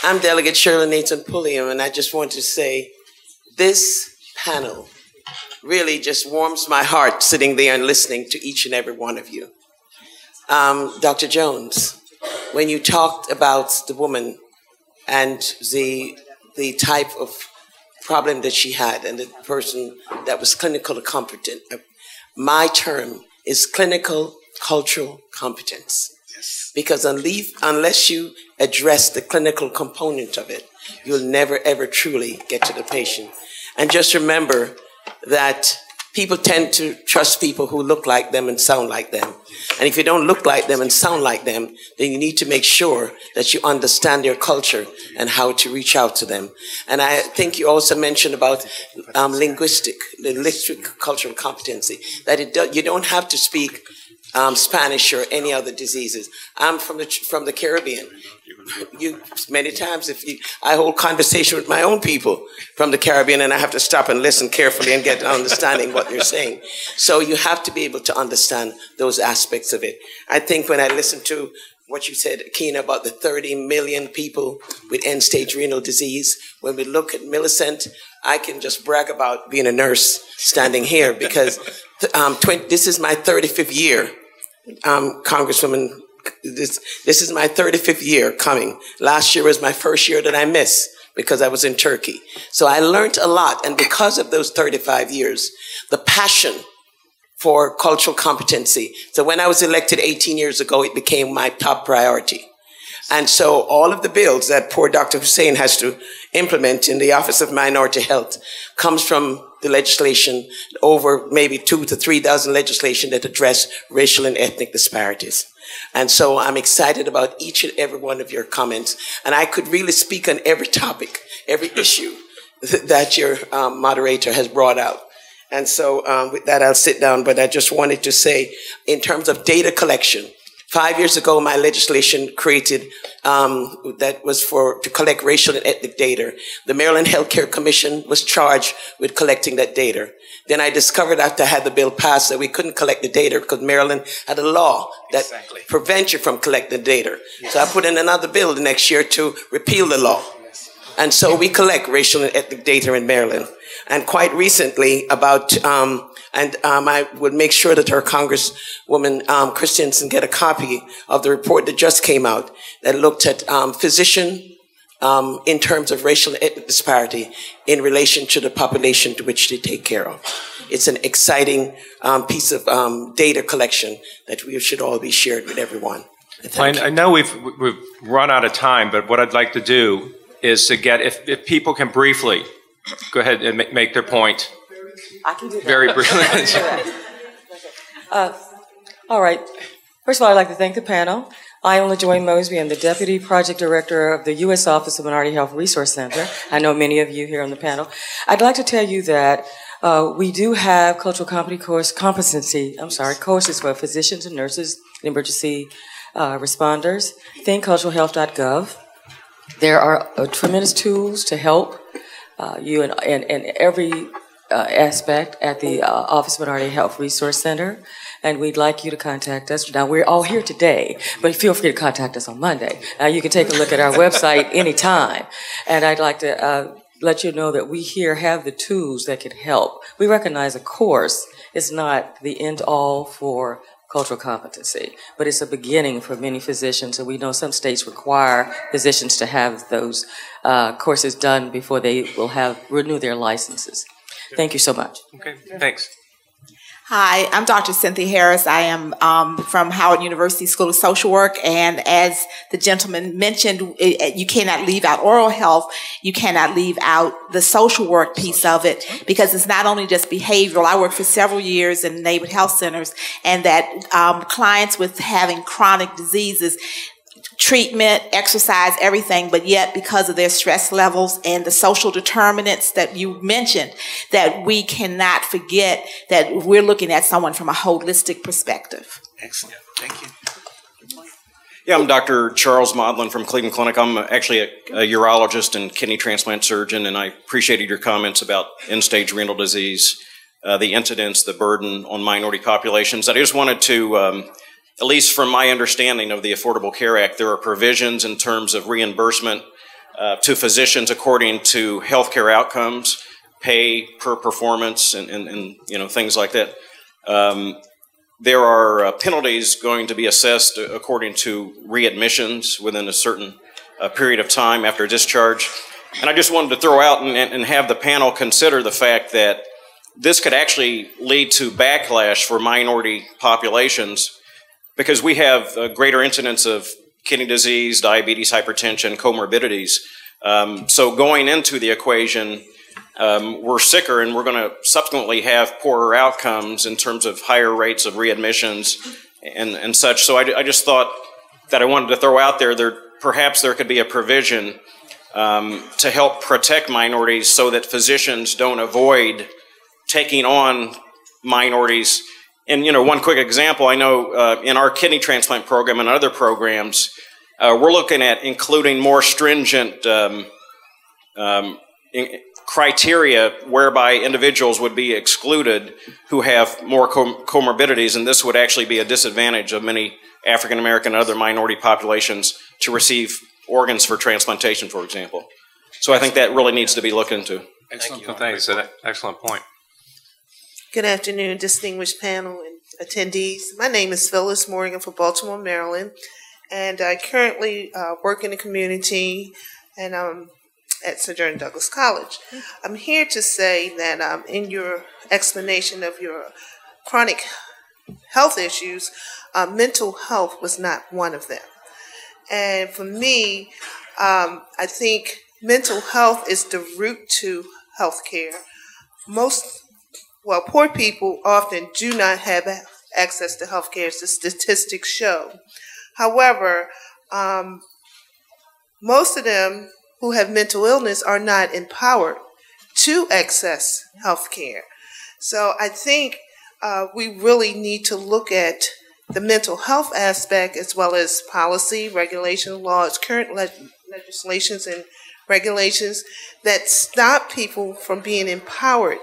I'm Delegate Shirley Nathan Pulliam, and I just want to say this panel really just warms my heart sitting there and listening to each and every one of you. Dr. Jones, when you talked about the woman and the type of problem that she had and the person that was clinical competent, my term is clinical cultural competence. Because unless you address the clinical component of it, you'll never, ever truly get to the patient. And just remember that people tend to trust people who look like them and sound like them. And if you don't look like them and sound like them, then you need to make sure that you understand their culture and how to reach out to them. And I think you also mentioned about linguistic cultural competency, that you don't have to speak Spanish or any other diseases. I'm from the Caribbean. Many times, I hold conversation with my own people from the Caribbean, and I have to stop and listen carefully and get an understanding what they're saying. So you have to be able to understand those aspects of it. I think when I listened to what you said, Keena, about the 30 million people with end-stage renal disease, when we look at Millicent, I can just brag about being a nurse standing here because this is my 35th year. Congresswoman, this is my 35th year coming. Last year was my first year that I missed because I was in Turkey. So I learned a lot, and because of those 35 years, the passion for cultural competency. So when I was elected 18 years ago, it became my top priority. And so all of the bills that poor Dr. Hussein has to implement in the Office of Minority Health comes from the legislation, over maybe 2,000 to 3,000 legislation that address racial and ethnic disparities. And so I'm excited about each and every one of your comments. And I could really speak on every topic, every issue that your moderator has brought out. And so with that, I'll sit down. But I just wanted to say, in terms of data collection, 5 years ago, my legislation created that was to collect racial and ethnic data. The Maryland Healthcare Commission was charged with collecting that data. Then I discovered after I had the bill passed that we couldn't collect the data because Maryland had a law that prevents you from collecting data. Yes. So I put in another bill the next year to repeal the law. Yes. And so we collect racial and ethnic data in Maryland. And quite recently, I would make sure that her Congresswoman Christensen get a copy of the report that just came out that looked at physician in terms of racial and ethnic disparity in relation to the population to which they take care of. It's an exciting piece of data collection that we should all be shared with everyone. I know we've run out of time, but what I'd like to do is to get, if people can briefly go ahead and make their point. I can do that. Very briefly. All right. First of all, I'd like to thank the panel. I am LaJoy Mosby. I'm the Deputy Project Director of the U.S. Office of Minority Health Resource Center. I know many of you here on the panel. I'd like to tell you that we do have cultural courses for physicians and nurses and emergency responders. ThinkCulturalHealth.gov. There are tremendous tools to help you in every aspect at the Office of Minority Health Resource Center, and we'd like you to contact us. Now, we're all here today, but feel free to contact us on Monday. You can take a look at our website anytime, and I'd like to let you know that we here have the tools that could help. We recognize a course is not the end-all for cultural competency, but it's a beginning for many physicians, and we know some states require physicians to have those courses done before they will renew their licenses. Thank you so much. Okay, thanks. Hi, I'm Dr. Cynthia Harris. I am from Howard University School of Social Work, and as the gentleman mentioned, you cannot leave out oral health. You cannot leave out the social work piece of it, because it's not only just behavioral. I worked for several years in neighborhood health centers, and that clients with having chronic diseases, treatment, exercise, everything, but yet because of their stress levels and the social determinants that you mentioned, that we cannot forget that we're looking at someone from a holistic perspective. Excellent. Thank you. Yeah, I'm Dr. Charles Modlin from Cleveland Clinic. I'm actually a urologist and kidney transplant surgeon, and I appreciated your comments about end-stage renal disease, the incidence, the burden on minority populations. I just wanted to, at least from my understanding of the Affordable Care Act, there are provisions in terms of reimbursement to physicians according to healthcare outcomes, pay per performance, and you know, things like that. There are penalties going to be assessed according to readmissions within a certain period of time after discharge. And I just wanted to throw out and have the panel consider the fact that this could actually lead to backlash for minority populations because we have a greater incidence of kidney disease, diabetes, hypertension, comorbidities. So going into the equation, we're sicker and we're going to subsequently have poorer outcomes in terms of higher rates of readmissions and such. So I just thought that I wanted to throw out there, perhaps there could be a provision to help protect minorities so that physicians don't avoid taking on minorities. And, you know, one quick example, I know in our kidney transplant program and other programs, we're looking at including more stringent criteria whereby individuals would be excluded who have more comorbidities, and this would actually be a disadvantage of many African American and other minority populations to receive organs for transplantation, for example. So I think that really needs to be looked into. Excellent. Thanks. That's an excellent point. Good afternoon, distinguished panel and attendees. My name is Phyllis Morgan from Baltimore, Maryland, and I currently work in the community, and I'm at Sojourner Douglas College. I'm here to say that in your explanation of your chronic health issues, mental health was not one of them. And for me, I think mental health is the root to health care. Poor people often do not have access to health care, as the statistics show. However, most of them who have mental illness are not empowered to access health care. So I think we really need to look at the mental health aspect as well as policy, regulation, laws, current legislations and regulations that stop people from being empowered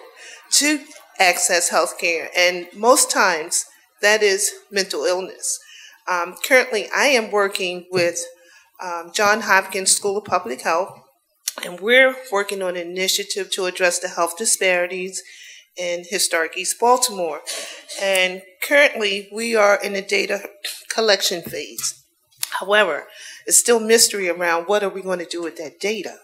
to access health care. And most times that is mental illness. Currently, I am working with Johns Hopkins School of Public Health, and we're working on an initiative to address the health disparities in historic East Baltimore. And currently, we are in a data collection phase. However, it's still mystery around what are we going to do with that data.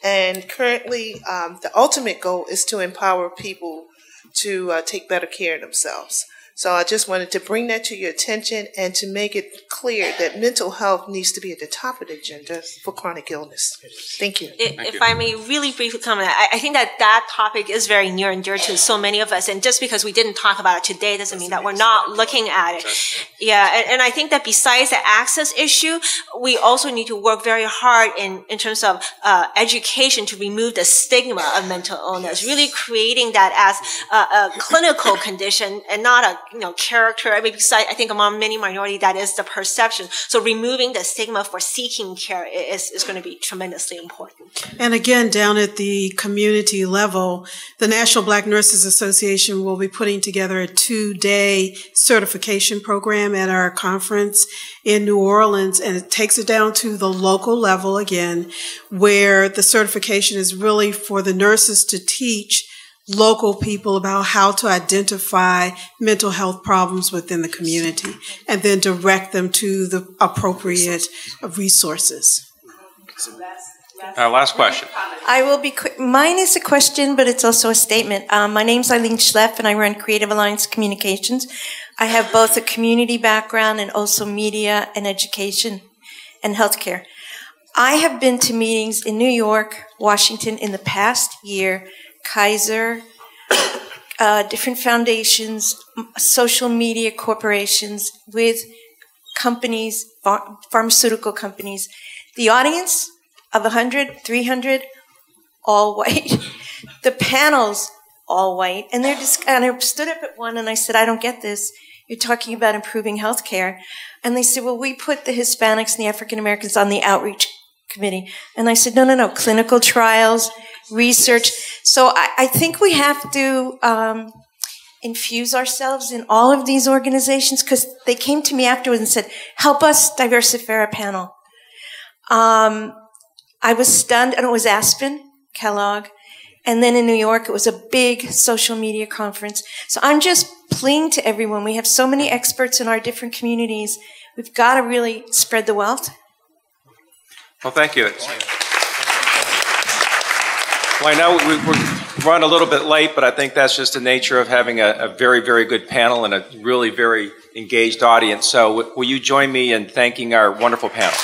And currently, the ultimate goal is to empower people to take better care of themselves. So I just wanted to bring that to your attention and to make it clear that mental health needs to be at the top of the agenda for chronic illness. Thank you. If I may really briefly comment, I think that topic is very near and dear to so many of us. And just because we didn't talk about it today doesn't mean that we're not looking at it. Yeah, and I think that besides the access issue, we also need to work very hard in terms of education to remove the stigma of mental illness, really creating that as a clinical condition and not a character. I mean, besides, I think among many minority, that is the perception. So removing the stigma for seeking care is going to be tremendously important. And again, down at the community level, the National Black Nurses Association will be putting together a 2-day certification program at our conference in New Orleans, and it takes it down to the local level again, where the certification is really for the nurses to teach local people about how to identify mental health problems within the community and then direct them to the appropriate resources. Last question. I will be quick. Mine is a question, but it's also a statement. My name's Eileen Schleff, and I run Creative Alliance Communications. I have both a community background and also media and education and healthcare. I have been to meetings in New York, Washington in the past year, Kaiser, different foundations, social media corporations with companies, pharmaceutical companies. The audience of 100, 300, all white. The panels all white, and and I stood up at one and I said, I don't get this. You're talking about improving health care. And they said, well, we put the Hispanics and the African Americans on the outreach committee. And I said, no, clinical trials, research. So I think we have to infuse ourselves in all of these organizations, because they came to me afterwards and said, help us diversify our panel. I was stunned, and it was Aspen, Kellogg, and then in New York, it was a big social media conference. So I'm just pleading to everyone. We have so many experts in our different communities. We've got to really spread the wealth. Well, thank you. Well, I know we're run a little bit late, but I think that's just the nature of having a very, very good panel and a really very engaged audience. So will you join me in thanking our wonderful panel?